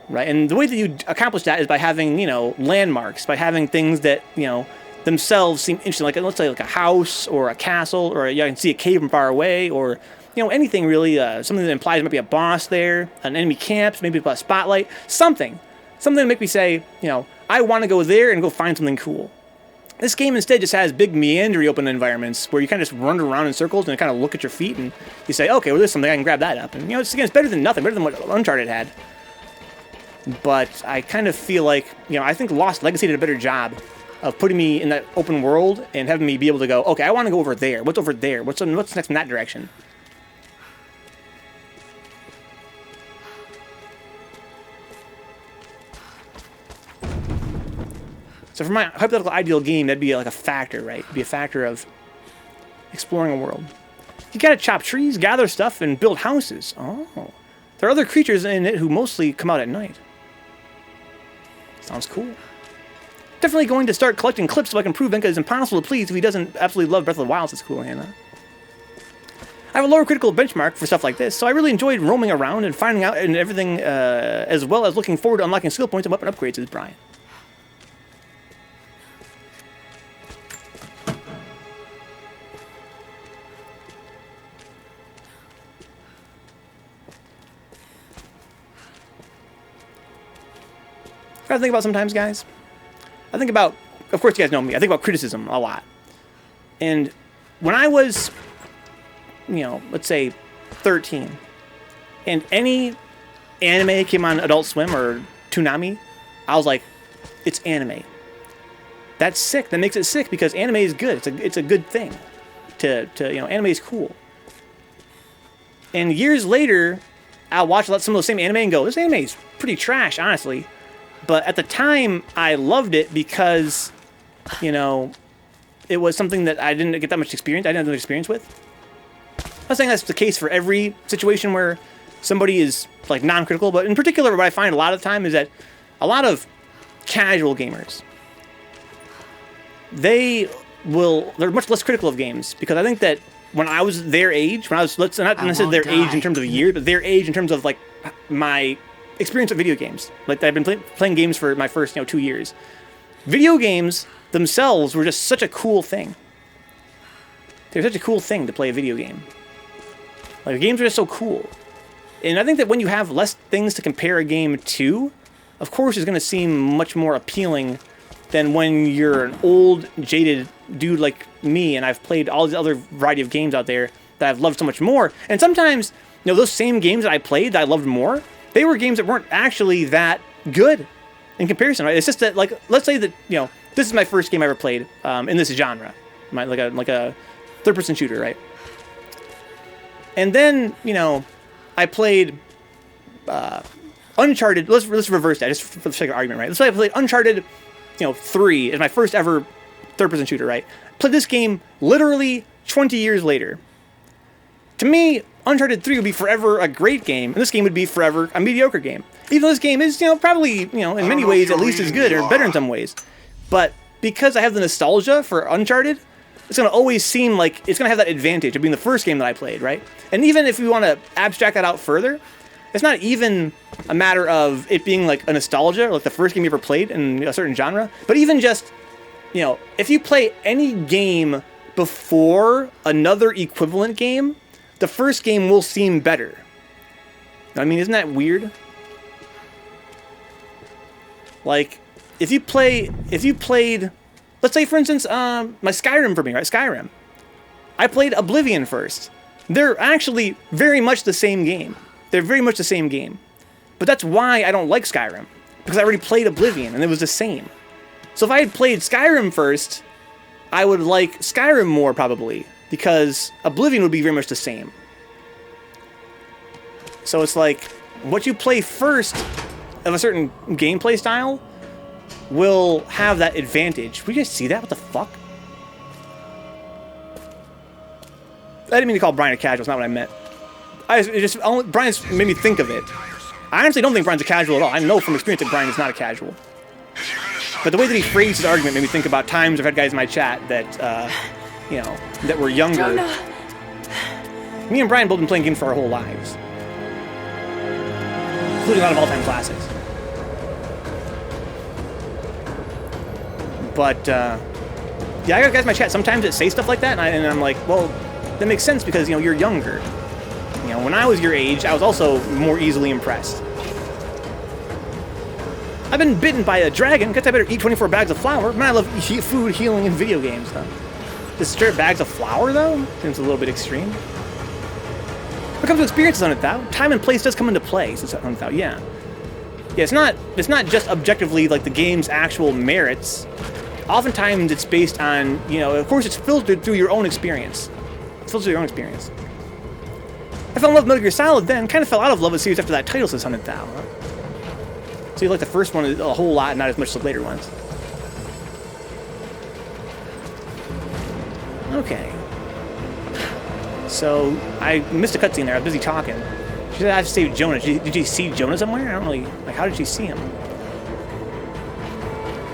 right? And the way that you accomplish that is by having, landmarks, by having things that, themselves seem interesting, like let's say like a house or a castle, or you can see a cave from far away, or anything really, something that implies there might be a boss there, an enemy camps, maybe a spotlight, something to make me say, I want to go there and go find something cool. This game instead just has big meandering open environments where you kind of just run around in circles and kind of look at your feet and you say, okay, well there's something, I can grab that up. And it's better than nothing, better than what Uncharted had. But I kind of feel like, I think Lost Legacy did a better job of putting me in that open world and having me be able to go, okay, I want to go over there. What's over there? What's next in that direction? So for my hypothetical ideal game, that'd be like a factor, right? It'd be a factor of exploring a world. You gotta chop trees, gather stuff, and build houses. Oh. There are other creatures in it who mostly come out at night. Sounds cool. Definitely going to start collecting clips so I can prove Venka is impossible to please if he doesn't absolutely love Breath of the Wild. It's cool, Hannah. I have a lower critical benchmark for stuff like this, so I really enjoyed roaming around and finding out and everything, as well as looking forward to unlocking skill points and weapon upgrades, says Brian. I think about sometimes, guys. I think about, of course you guys know me, I think about criticism a lot. And when I was, you know, let's say 13, and any anime came on Adult Swim or Toonami, I was like, it's anime. That's sick. That makes it sick because anime is good. It's a good thing. To you know, anime is cool. And years later, I'll watch some of those same anime and go, this anime is pretty trash, honestly. But at the time, I loved it because, you know, it was something that I didn't get that much experience. I didn't have that much experience with. I'm not saying that's the case for every situation where somebody is like non-critical, but in particular, what I find a lot of the time is that a lot of casual gamers, they're much less critical of games because I think that when I was their age, when I was, not necessarily their age in terms of a year, but their age in terms of like my experience with video games. Like I've been playing games for my first 2 years. Video games themselves were just such a cool thing. They're such a cool thing to play a video game. Like games are just so cool. And I think that when you have less things to compare a game to, of course it's going to seem much more appealing than when you're an old, jaded dude like me and I've played all these other variety of games out there that I've loved so much more. And sometimes, those same games that I played that I loved more, they were games that weren't actually that good in comparison, right? It's just that, like, let's say that, this is my first game I ever played in this genre, like a third-person shooter, right? And then, I played Uncharted. Let's reverse that, just for the sake of argument, right? Let's say I played Uncharted, 3 as my first ever third-person shooter, right? Played this game literally 20 years later. To me, Uncharted 3 would be forever a great game, and this game would be forever a mediocre game. Even though this game is, probably, in many ways at least as good or better in some ways. But because I have the nostalgia for Uncharted, it's going to always seem like it's going to have that advantage of being the first game that I played, right? And even if we want to abstract that out further, it's not even a matter of it being like a nostalgia, like the first game you ever played in a certain genre, but even just, if you play any game before another equivalent game, the first game will seem better. I mean, isn't that weird? Like, if you played, let's say for instance, my Skyrim for me, right? Skyrim. I played Oblivion first. They're actually very much the same game. They're very much the same game. But that's why I don't like Skyrim. Because I already played Oblivion and it was the same. So if I had played Skyrim first, I would like Skyrim more probably. Because Oblivion would be very much the same. So it's like, what you play first of a certain gameplay style will have that advantage. Will you guys see that? What the fuck? I didn't mean to call Brian a casual. It's not what I meant. Brian's made me think of it. I honestly don't think Brian's a casual at all. I know from experience that Brian is not a casual. But the way that he phrased his argument made me think about times I've had guys in my chat that, that were younger. Jonah. Me and Brian both been playing games for our whole lives. Including a lot of all-time classics. But, yeah, I got guys in my chat. Sometimes it say stuff like that, and I'm like, well, that makes sense because, you're younger. When I was your age, I was also more easily impressed. I've been bitten by a dragon. Guess I better eat 24 bags of flour. Man, I love food, healing, and video games, though. Just straight bags of flour, though? Seems a little bit extreme. What comes to experiences on it, though? Time and place does come into play, so on it, though. Yeah. Yeah, it's not just objectively like the game's actual merits. Oftentimes it's based on, of course it's filtered through your own experience. It's filtered through your own experience. I fell in love with Metal Gear Solid then, kind of fell out of love with the series after that title, says 100,000. So you like the first one a whole lot, not as much as the later ones. Okay. So, I missed a cutscene there, I was busy talking. She said I have to save Jonah. Did you see Jonah somewhere? I don't really... Like, how did she see him?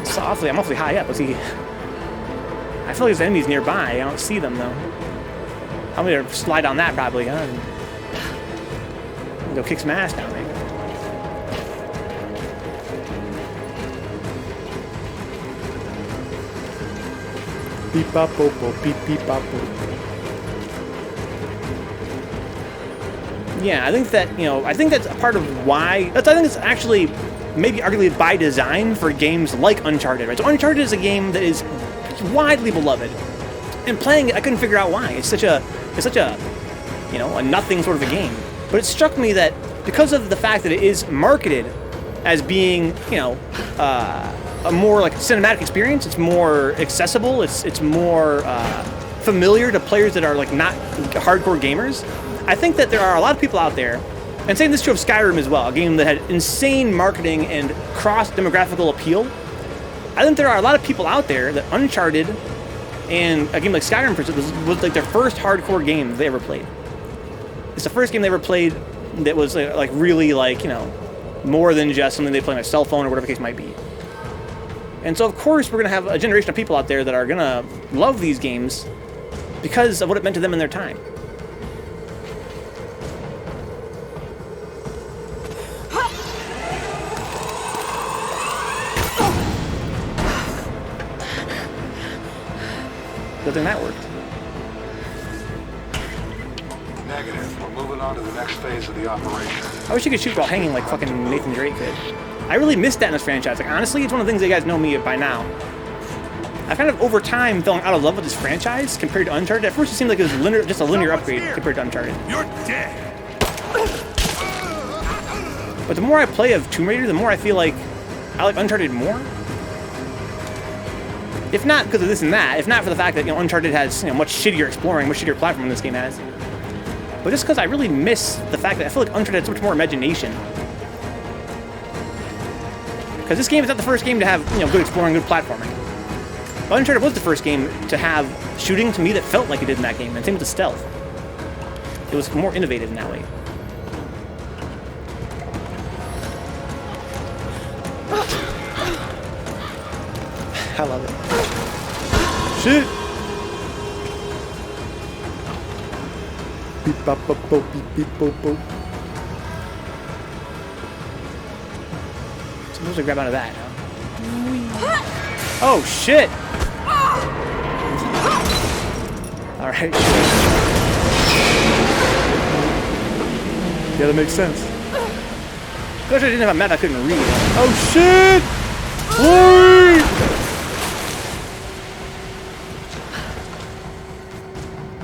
So I'm awfully high up. Was he... I feel like there's enemies nearby. I don't see them, though. I'm gonna slide on that, probably, huh? And go kick some ass down there. Beep bop bo bo beep beep bop bo. Yeah, I think that, you know, I think that's a part of why. I think it's actually maybe arguably by design for games like Uncharted, right? So Uncharted is a game that is widely beloved, and playing it, I couldn't figure out why. It's such a, you know, a nothing sort of a game. But it struck me that because of the fact that it is marketed as being, you know, a more like cinematic experience, it's more accessible, it's more familiar to players that are like not hardcore gamers. I think that there are a lot of people out there, and saying this is true of Skyrim as well, a game that had insane marketing and cross-demographical appeal. I think there are a lot of people out there that Uncharted and a game like Skyrim was like their first hardcore game they ever played. It's the first game they ever played that was like really like, you know, more than just something they play on a cell phone or whatever the case might be. And so of course we're gonna have a generation of people out there that are gonna love these games because of what it meant to them in their time. Good thing that worked. Negative. We're moving on to the next phase of the operation. I wish you could shoot while hanging like fucking Nathan Drake could. I really missed that in this franchise. Like, honestly, it's one of the things you guys know me by now. I kind of, over time, fell out of love with this franchise compared to Uncharted. At first, it seemed like it was just a linear upgrade compared to Uncharted. You're dead. But the more I play of Tomb Raider, the more I feel like I like Uncharted more. If not because of this and that, if not for the fact that, you know, Uncharted has, you know, much shittier exploring, much shittier platform than this game has. But just because I really miss the fact that I feel like Uncharted had so much more imagination. Because this game is not the first game to have, you know, good exploring, good platforming. But Uncharted was the first game to have shooting to me that felt like it did in that game, and same with the stealth. It was more innovative in that way. I love it. Shit! Beep bop bop bo beep beep bo bo. Supposed to grab onto that, huh? Oh shit! Alright, sure. Yeah, that makes sense. Gosh, I didn't have a map I couldn't read. Oh shit! Wait!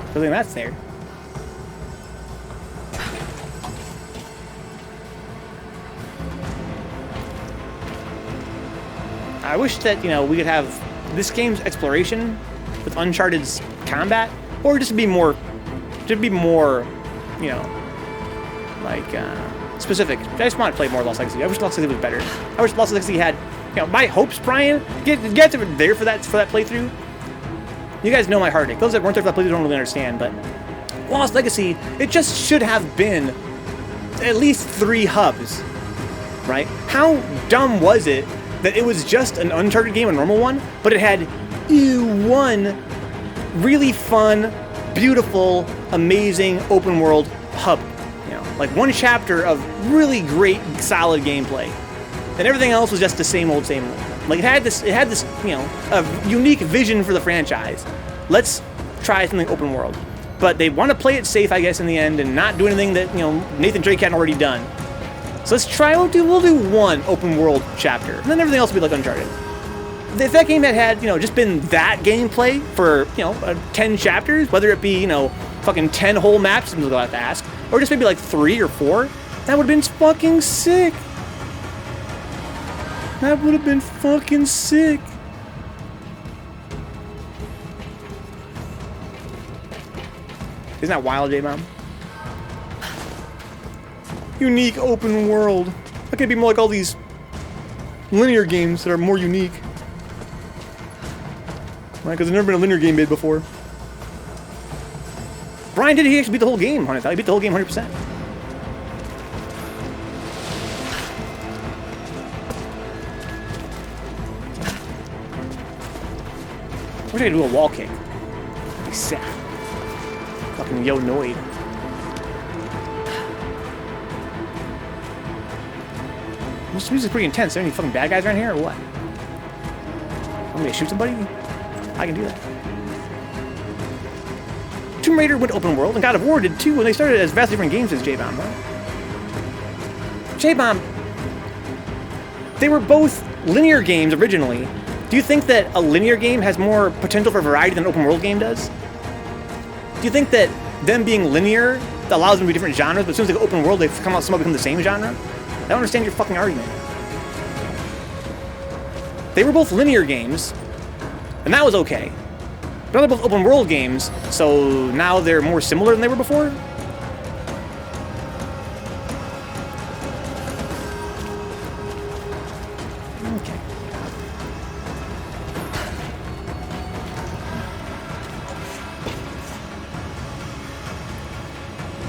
I think that's there. I wish that, you know, we could have this game's exploration with Uncharted's combat, or just be more, you know, like specific. I just want to play more Lost Legacy. I wish Lost Legacy was better. I wish Lost Legacy had, you know, my hopes, Brian. Get there for that playthrough. You guys know my heartache. Those that weren't there for that playthrough don't really understand, but Lost Legacy, it just should have been at least 3 hubs, right? How dumb was it that it was just an Uncharted game, a normal one, but it had one really fun, beautiful, amazing open world hub. You know, like one chapter of really great, solid gameplay, and everything else was just the same old, same old. Like it had this, you know, a unique vision for the franchise. Let's try something open world, but they want to play it safe, I guess, in the end, and not do anything that, you know, Nathan Drake hadn't already done. So let's try. We'll do one open world chapter, and then everything else will be like Uncharted. If that game had, you know, just been that gameplay for, you know, 10 chapters, whether it be, you know, fucking 10 whole maps, something we'll have to ask, or just maybe like 3 or 4, that would have been fucking sick. That would have been fucking sick. Isn't that wild, J-Mom? Unique open world. That could be more like all these linear games that are more unique. Right, because there's never been a linear game made before. Brian, did he actually beat the whole game? He beat the whole game 100%. wish I could do a wall kick. That'd be sick. Fucking yo-noid. This music's pretty intense. Are there any fucking bad guys around here or what? I'm gonna shoot somebody? I can do that. Tomb Raider went open world, and God of War did too, when they started as vastly different games as J-Bomb, huh? J-Bomb, they were both linear games originally. Do you think that a linear game has more potential for variety than an open world game does? Do you think that them being linear allows them to be different genres, but as soon as they go open world, they somehow become the same genre? I don't understand your fucking argument. They were both linear games, and that was okay. But now they're both open world games, so now they're more similar than they were before? Okay.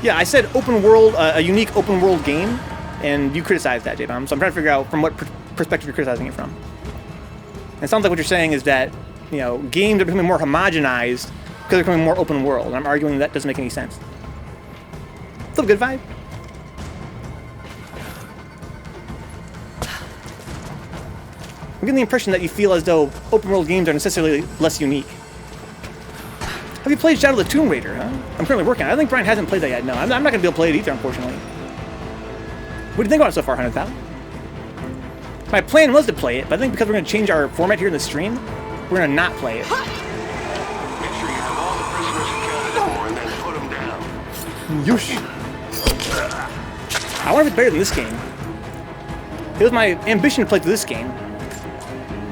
Yeah, I said open world, a unique open world game, and you criticized that, J-Bomb, so I'm trying to figure out from what perspective you're criticizing it from. And it sounds like what you're saying is that, you know, games are becoming more homogenized because they're becoming more open world, and I'm arguing that doesn't make any sense. Still a good vibe. I'm getting the impression that you feel as though open world games are necessarily less unique. Have you played Shadow of the Tomb Raider, huh? I'm currently working on it. I think Brian hasn't played that yet. No, I'm not going to be able to play it either, unfortunately. What do you think about it so far, 100,000? My plan was to play it, but I think because we're going to change our format here in the stream, we're going to not play it. Make sure you have all the prisoners accounted for and then put them down. Yosh. I wonder if it's better than this game. It was my ambition to play through this game,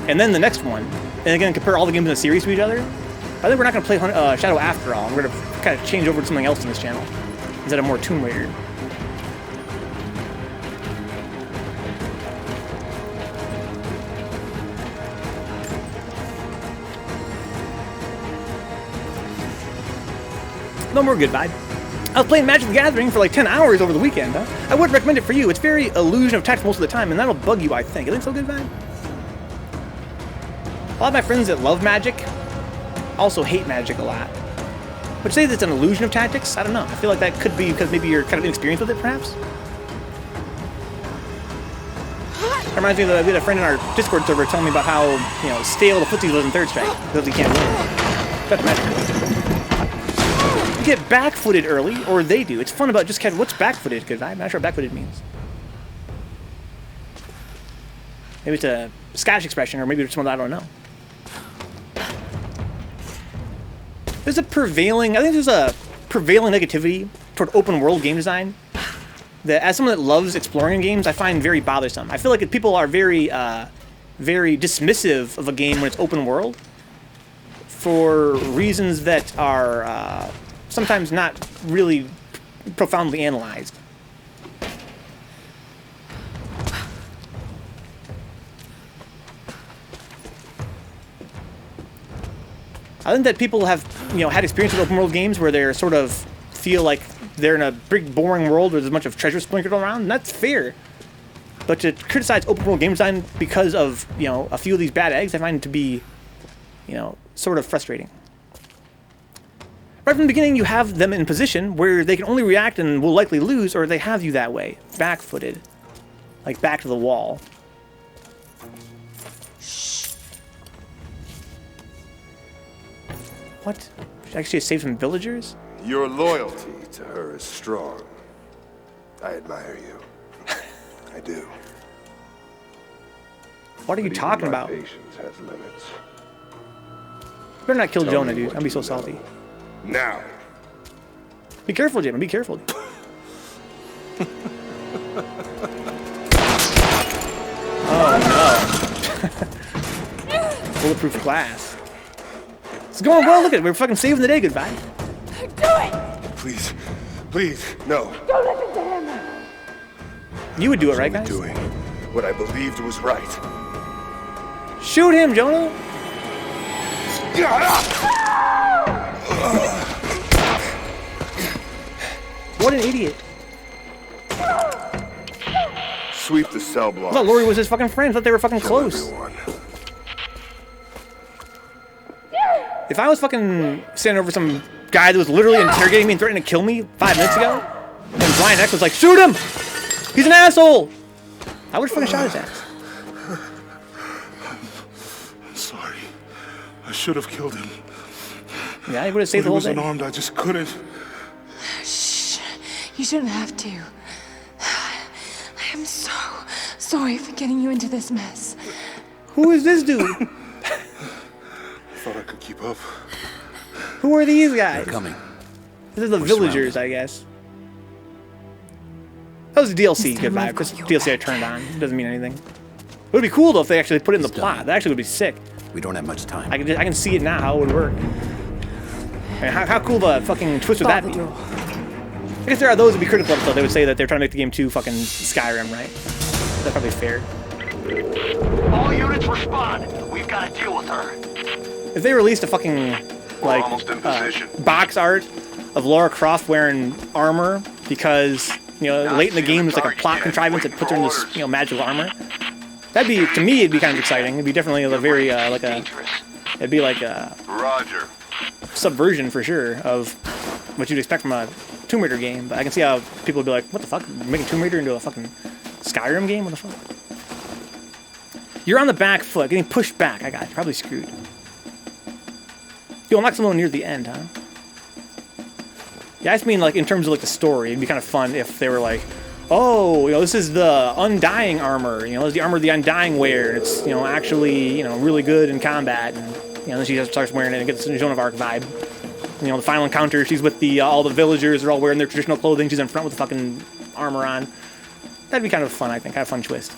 and then the next one, and again compare all the games in the series to each other. I think we're not going to play Shadow after all. We're going to kind of change over to something else in this channel instead of more Tomb Raider. No more good vibe. I was playing Magic the Gathering for like 10 hours over the weekend, huh? I would recommend it for you. It's very illusion of text most of the time, and that'll bug you, I think. You think so, good vibe? A lot of my friends that love Magic also hate Magic a lot. But say that it's an illusion of tactics? I don't know. I feel like that could be because maybe you're kind of inexperienced with it, perhaps? That reminds me that we had a friend in our Discord server telling me about how, you know, stale the footsies was in Third Strike because he can't win. That's Magic. You get back-footed early, or they do. It's fun about just catching. What's back-footed, good vibe? I'm not sure what back-footed means. Maybe it's a Scottish expression, or maybe it's someone I don't know. There's a prevailing, I think there's a prevailing negativity toward open world game design that, as someone that loves exploring games, I find very bothersome. I feel like if people are very, very dismissive of a game when it's open world for reasons that are sometimes not really profoundly analyzed. I think that people have, you know, had experience with open world games where they're sort of feel like they're in a big boring world where there's a bunch of treasure sprinkled around, and that's fair. But to criticize open world game design because of, you know, a few of these bad eggs, I find to be, you know, sort of frustrating. Right from the beginning, you have them in position where they can only react and will likely lose, or they have you that way, back-footed, like back to the wall. What? Should I actually save some villagers? Your loyalty to her is strong. I admire you. I do. What are you talking about? Patience has limits. You better not kill Jonah, dude. I'd be so salty. Now. Be careful, Jim. Be careful. Oh no. Bulletproof glass. It's going well. Look at it. We're fucking saving the day. Goodbye. Do it! Please. Please. No. Don't listen to him! You would do it, right, guys? Doing what I believed was right. Shoot him, Jonah. What an idiot. Sweep the cell I block. thought Lauri was his fucking friend. I thought they were fucking close. Everyone. If I was fucking standing over some guy that was literally interrogating me and threatening to kill me 5 minutes ago, and Brian X was like, shoot him! He's an asshole! I would have fucking shot his ass. I'm sorry. I should have killed him. Yeah, he would have saved the whole He was thing. unarmed, I just couldn't. Shh. You shouldn't have to. I am so sorry for getting you into this mess. Who is this dude? I thought I could keep up. Who are these guys? They're coming. This is the villagers, I guess. That was a DLC, good vibe. This DLC I turned on. It doesn't mean anything. It would be cool though if they actually put it in the plot. That actually would be sick. We don't have much time. I can see it now how it would work. I mean, how cool of a fucking twist would that be? I guess there are those who would be critical of it, though. They would say that they're trying to make the game too fucking Skyrim, right? That's probably fair. All units respond. We've got to deal with her. If they released a fucking like almost in position. box art of Lara Croft wearing armor because late in the game there's like a plot contrivance that puts her in this magical armor, that'd be, to me, it'd be kind of exciting. It'd be definitely a very it'd be like a Roger. subversion for sure of what you'd expect from a Tomb Raider game. But I can see how people would be like, what the fuck, making Tomb Raider into a fucking Skyrim game? What the fuck? You're on the back foot, getting pushed back. I got it. Probably screwed. You unlock someone near the end, huh? Yeah, I just mean like in terms of like the story. It'd be kind of fun if they were like, oh, this is the Undying armor. This is the armor the Undying wear. It's actually really good in combat, and then she just starts wearing it and gets the Joan of Arc vibe. The final encounter, she's with all the villagers. They're all wearing their traditional clothing. She's in front with the fucking armor on. That'd be kind of fun, I think. Kind of fun twist.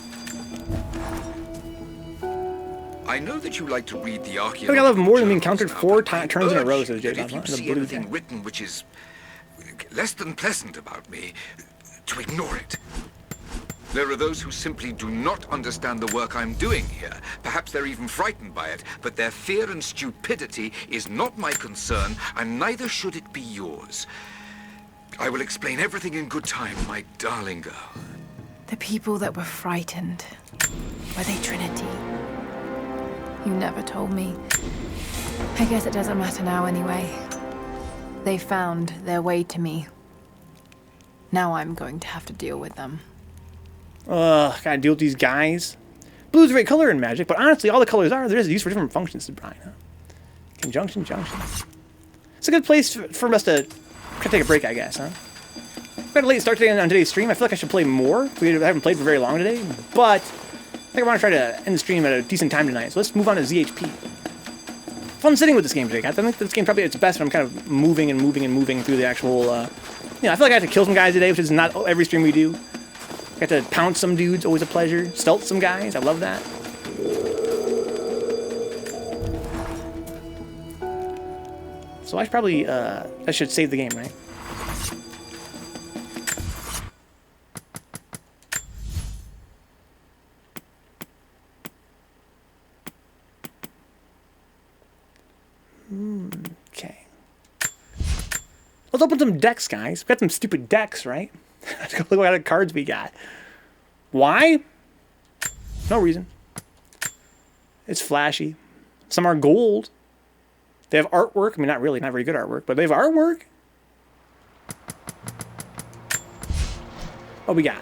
I know that you like to read the I think I love more than being encountered 4 turns in a row, says If J-Bob. you see anything written which is less than pleasant about me, to ignore it. There are those who simply do not understand the work I'm doing here. Perhaps they're even frightened by it, but their fear and stupidity is not my concern, and neither should it be yours. I will explain everything in good time, my darling girl. The people that were frightened, were they Trinity? You never told me. I guess it doesn't matter now anyway. They found their way to me. Now I'm going to have to deal with them. Gotta deal with these guys. Blue's a great color in Magic, but honestly, all the colors are, they're just used for different functions to Brian, huh? Conjunction, junction. It's a good place for us to take a break, I guess, huh? We had a late start today on today's stream. I feel like I should play more. We haven't played for very long today, but I think I want to try to end the stream at a decent time tonight, so let's move on to ZHP. Fun sitting with this game today. I think this game probably at its best when I'm kind of moving through the actual, I feel like I had to kill some guys today, which is not every stream we do. Got to pounce some dudes, always a pleasure. Stealth some guys, I love that. So I should probably, I should save the game, right? Okay. Let's open some decks, guys. We got some stupid decks, right? Let's go look what kind of cards we got. Why? No reason. It's flashy. Some are gold. They have artwork. I mean, not really, not very good artwork, but they have artwork. What we got?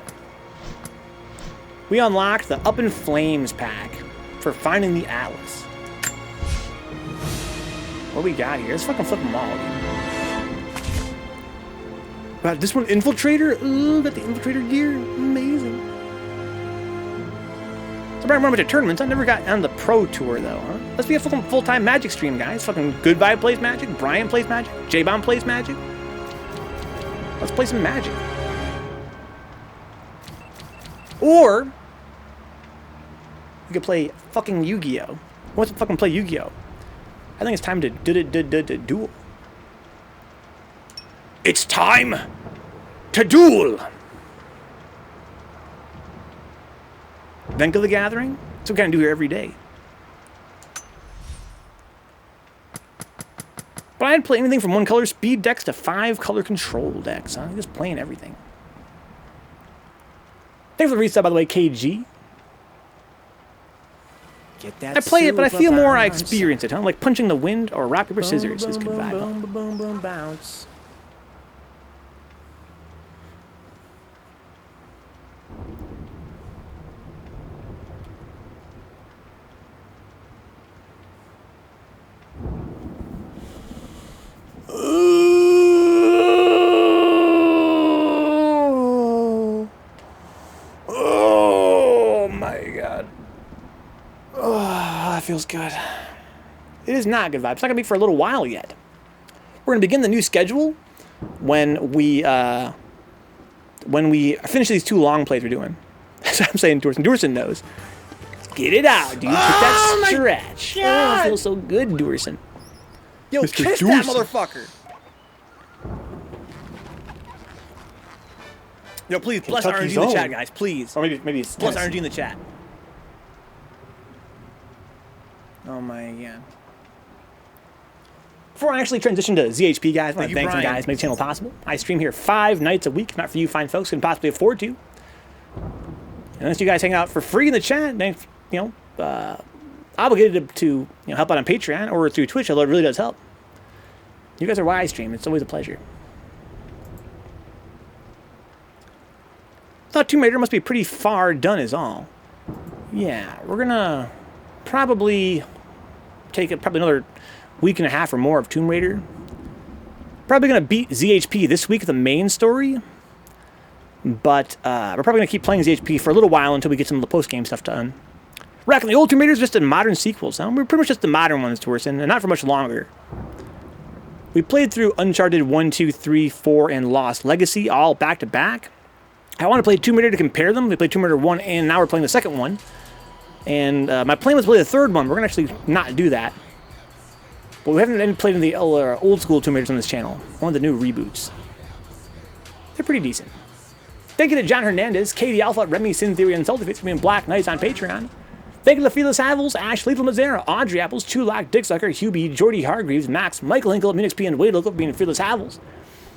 We unlocked the Up in Flames pack for finding the Atlas. What we got here? Let's fucking flip them all, dude. Wow, this one, Infiltrator? Ooh, got the Infiltrator gear. Amazing. So Brian, went to tournaments. I never got on the Pro Tour, though, huh? Let's be a full-time Magic stream, guys. Fucking Good Vibe plays Magic. Brian plays Magic. J-Bomb plays Magic. Let's play some Magic. Or we could play fucking Yu-Gi-Oh! Who wants to fucking play Yu-Gi-Oh? I think it's time to duel. It's time to duel! Vencabot the Gathering? That's what we kind of do here every day. But I'd play anything from 1 color speed decks to 5 color control decks, huh? Just playing everything. Thanks for the reset, by the way, KG. Get that. I play it, but I feel more I bounce. experience it, huh? Like punching the wind or rock, paper, scissors is good vibe. Boom, boom, boom, boom, bounce. Oh my god. Oh, that feels good. It is not good vibes. It's not gonna be for a little while yet. We're gonna begin the new schedule when we finish these 2 long plays we're doing. That's what I'm saying, Dorson. Dorson knows. Get it out, dude. Get that stretch. Oh, it feels so good, Dorson. Yo, Mr. kiss that Dorson. motherfucker. Yo, please, bless Kentucky's RNG in the chat, own. guys. Please. Or maybe it's Plus Tennessee. RNG in the chat. Oh my god. Before I actually transition to ZHP, guys, I want to thank some guys, make the channel possible. I stream here 5 nights a week. Not for you fine folks who can possibly afford to. Unless you guys hang out for free in the chat, then, you know, obligated to help out on Patreon or through Twitch, although it really does help. You guys are why I stream. It's always a pleasure. Thought Tomb Raider must be pretty far done is all. Yeah, we're gonna probably take another week and a half or more of Tomb Raider. Probably gonna beat ZHP this week, the main story. But we're probably gonna keep playing ZHP for a little while until we get some of the post-game stuff done. Reckon the old Tomb Raiders just in modern sequels, huh? We're pretty much just the modern ones to worse, and not for much longer. We played through Uncharted 1, 2, 3, 4, and Lost Legacy all back to back. I want to play Tomb Raider to compare them. We played Tomb Raider 1, and now we're playing the second one. And my plan was to play the third one. We're going to actually not do that. But we haven't played in the old school Tomb Raiders on this channel. One of the new reboots. They're pretty decent. Thank you to John Hernandez, Katie Alpha, Remy, Sin Theory, and Salty Face for being Black Knights on Patreon. Thank you to Felix Havels, Ash, Lethal Mazzara, Audrey Apples, Chulak, Dicksucker, Hubie, Jordy Hargreaves, Max, Michael Hinkle, Munix P, and Wade Local for being Fearless Havels.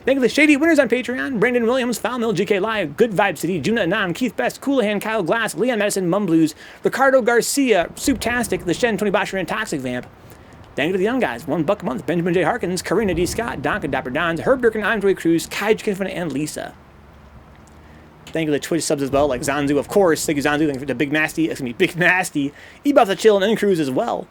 Thank you to the Shady Winners on Patreon, Brandon Williams, Foul Mill, GK Live, Good Vibe City, Juna Anon, Keith Best, Coolahan, Kyle Glass, Leon Madison, Mum Blues, Ricardo Garcia, Souptastic, The Shen, Tony Bosher, and Toxic Vamp. Thank you to the young guys, $1 a month, Benjamin J. Harkins, Karina D. Scott, Donka Dapper Dons, Herb Durkin, Andre Cruz, Kaiju Kinfin, and Lisa. Thank you to the Twitch subs as well, like Zanzu, of course. Thank you, Zanzu. Thank you to Big Nasty, Ebuff the Chill, and N-Cruz as well.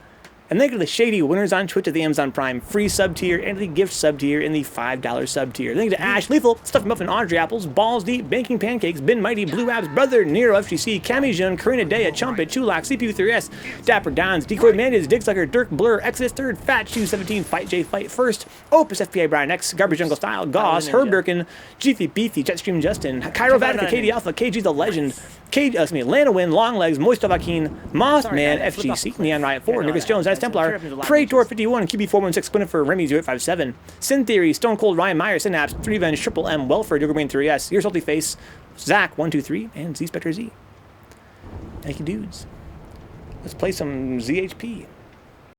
And thank you to the Shady Winners on Twitch at the Amazon Prime free sub tier and the gift sub tier and the $5 sub tier. Thank you to Ash, Lethal, Stuffed Muffin, Audrey Apples, Balls Deep, Banking Pancakes, Ben Mighty, Blue Abs, Brother, Nero, FGC, Cami Jun, Karina Dea, Chumpet, Chulak, CPU3S, Dapper Dons, Decoy Mandas, Dicksucker, Dirk Blur, Exodus 3rd, Fat Shoe 17, Fight J, Fight First, Opus, FPA Brian X, Garbage Jungle Style, Goss, Herb Durkin, Jiffy Beefy, Jetstream Justin, Cairo Vatican, KD Alpha, KG the Legend, Lana Win, Long Legs, Moist Vakeen, Mothman, FGC, Neon Riot 4, Niggas Jones, Ice Templar, Praetor 51, QB416, Quinnifer, Remy 0857, Sin Theory, Stone Cold, Ryan Meyer, Synapse, 3 Venge, Triple M, Welford, Yogerbrain 3S, Your Salty Face, Zach 123, and Z Spectre Z. Thank you, dudes. Let's play some ZHP.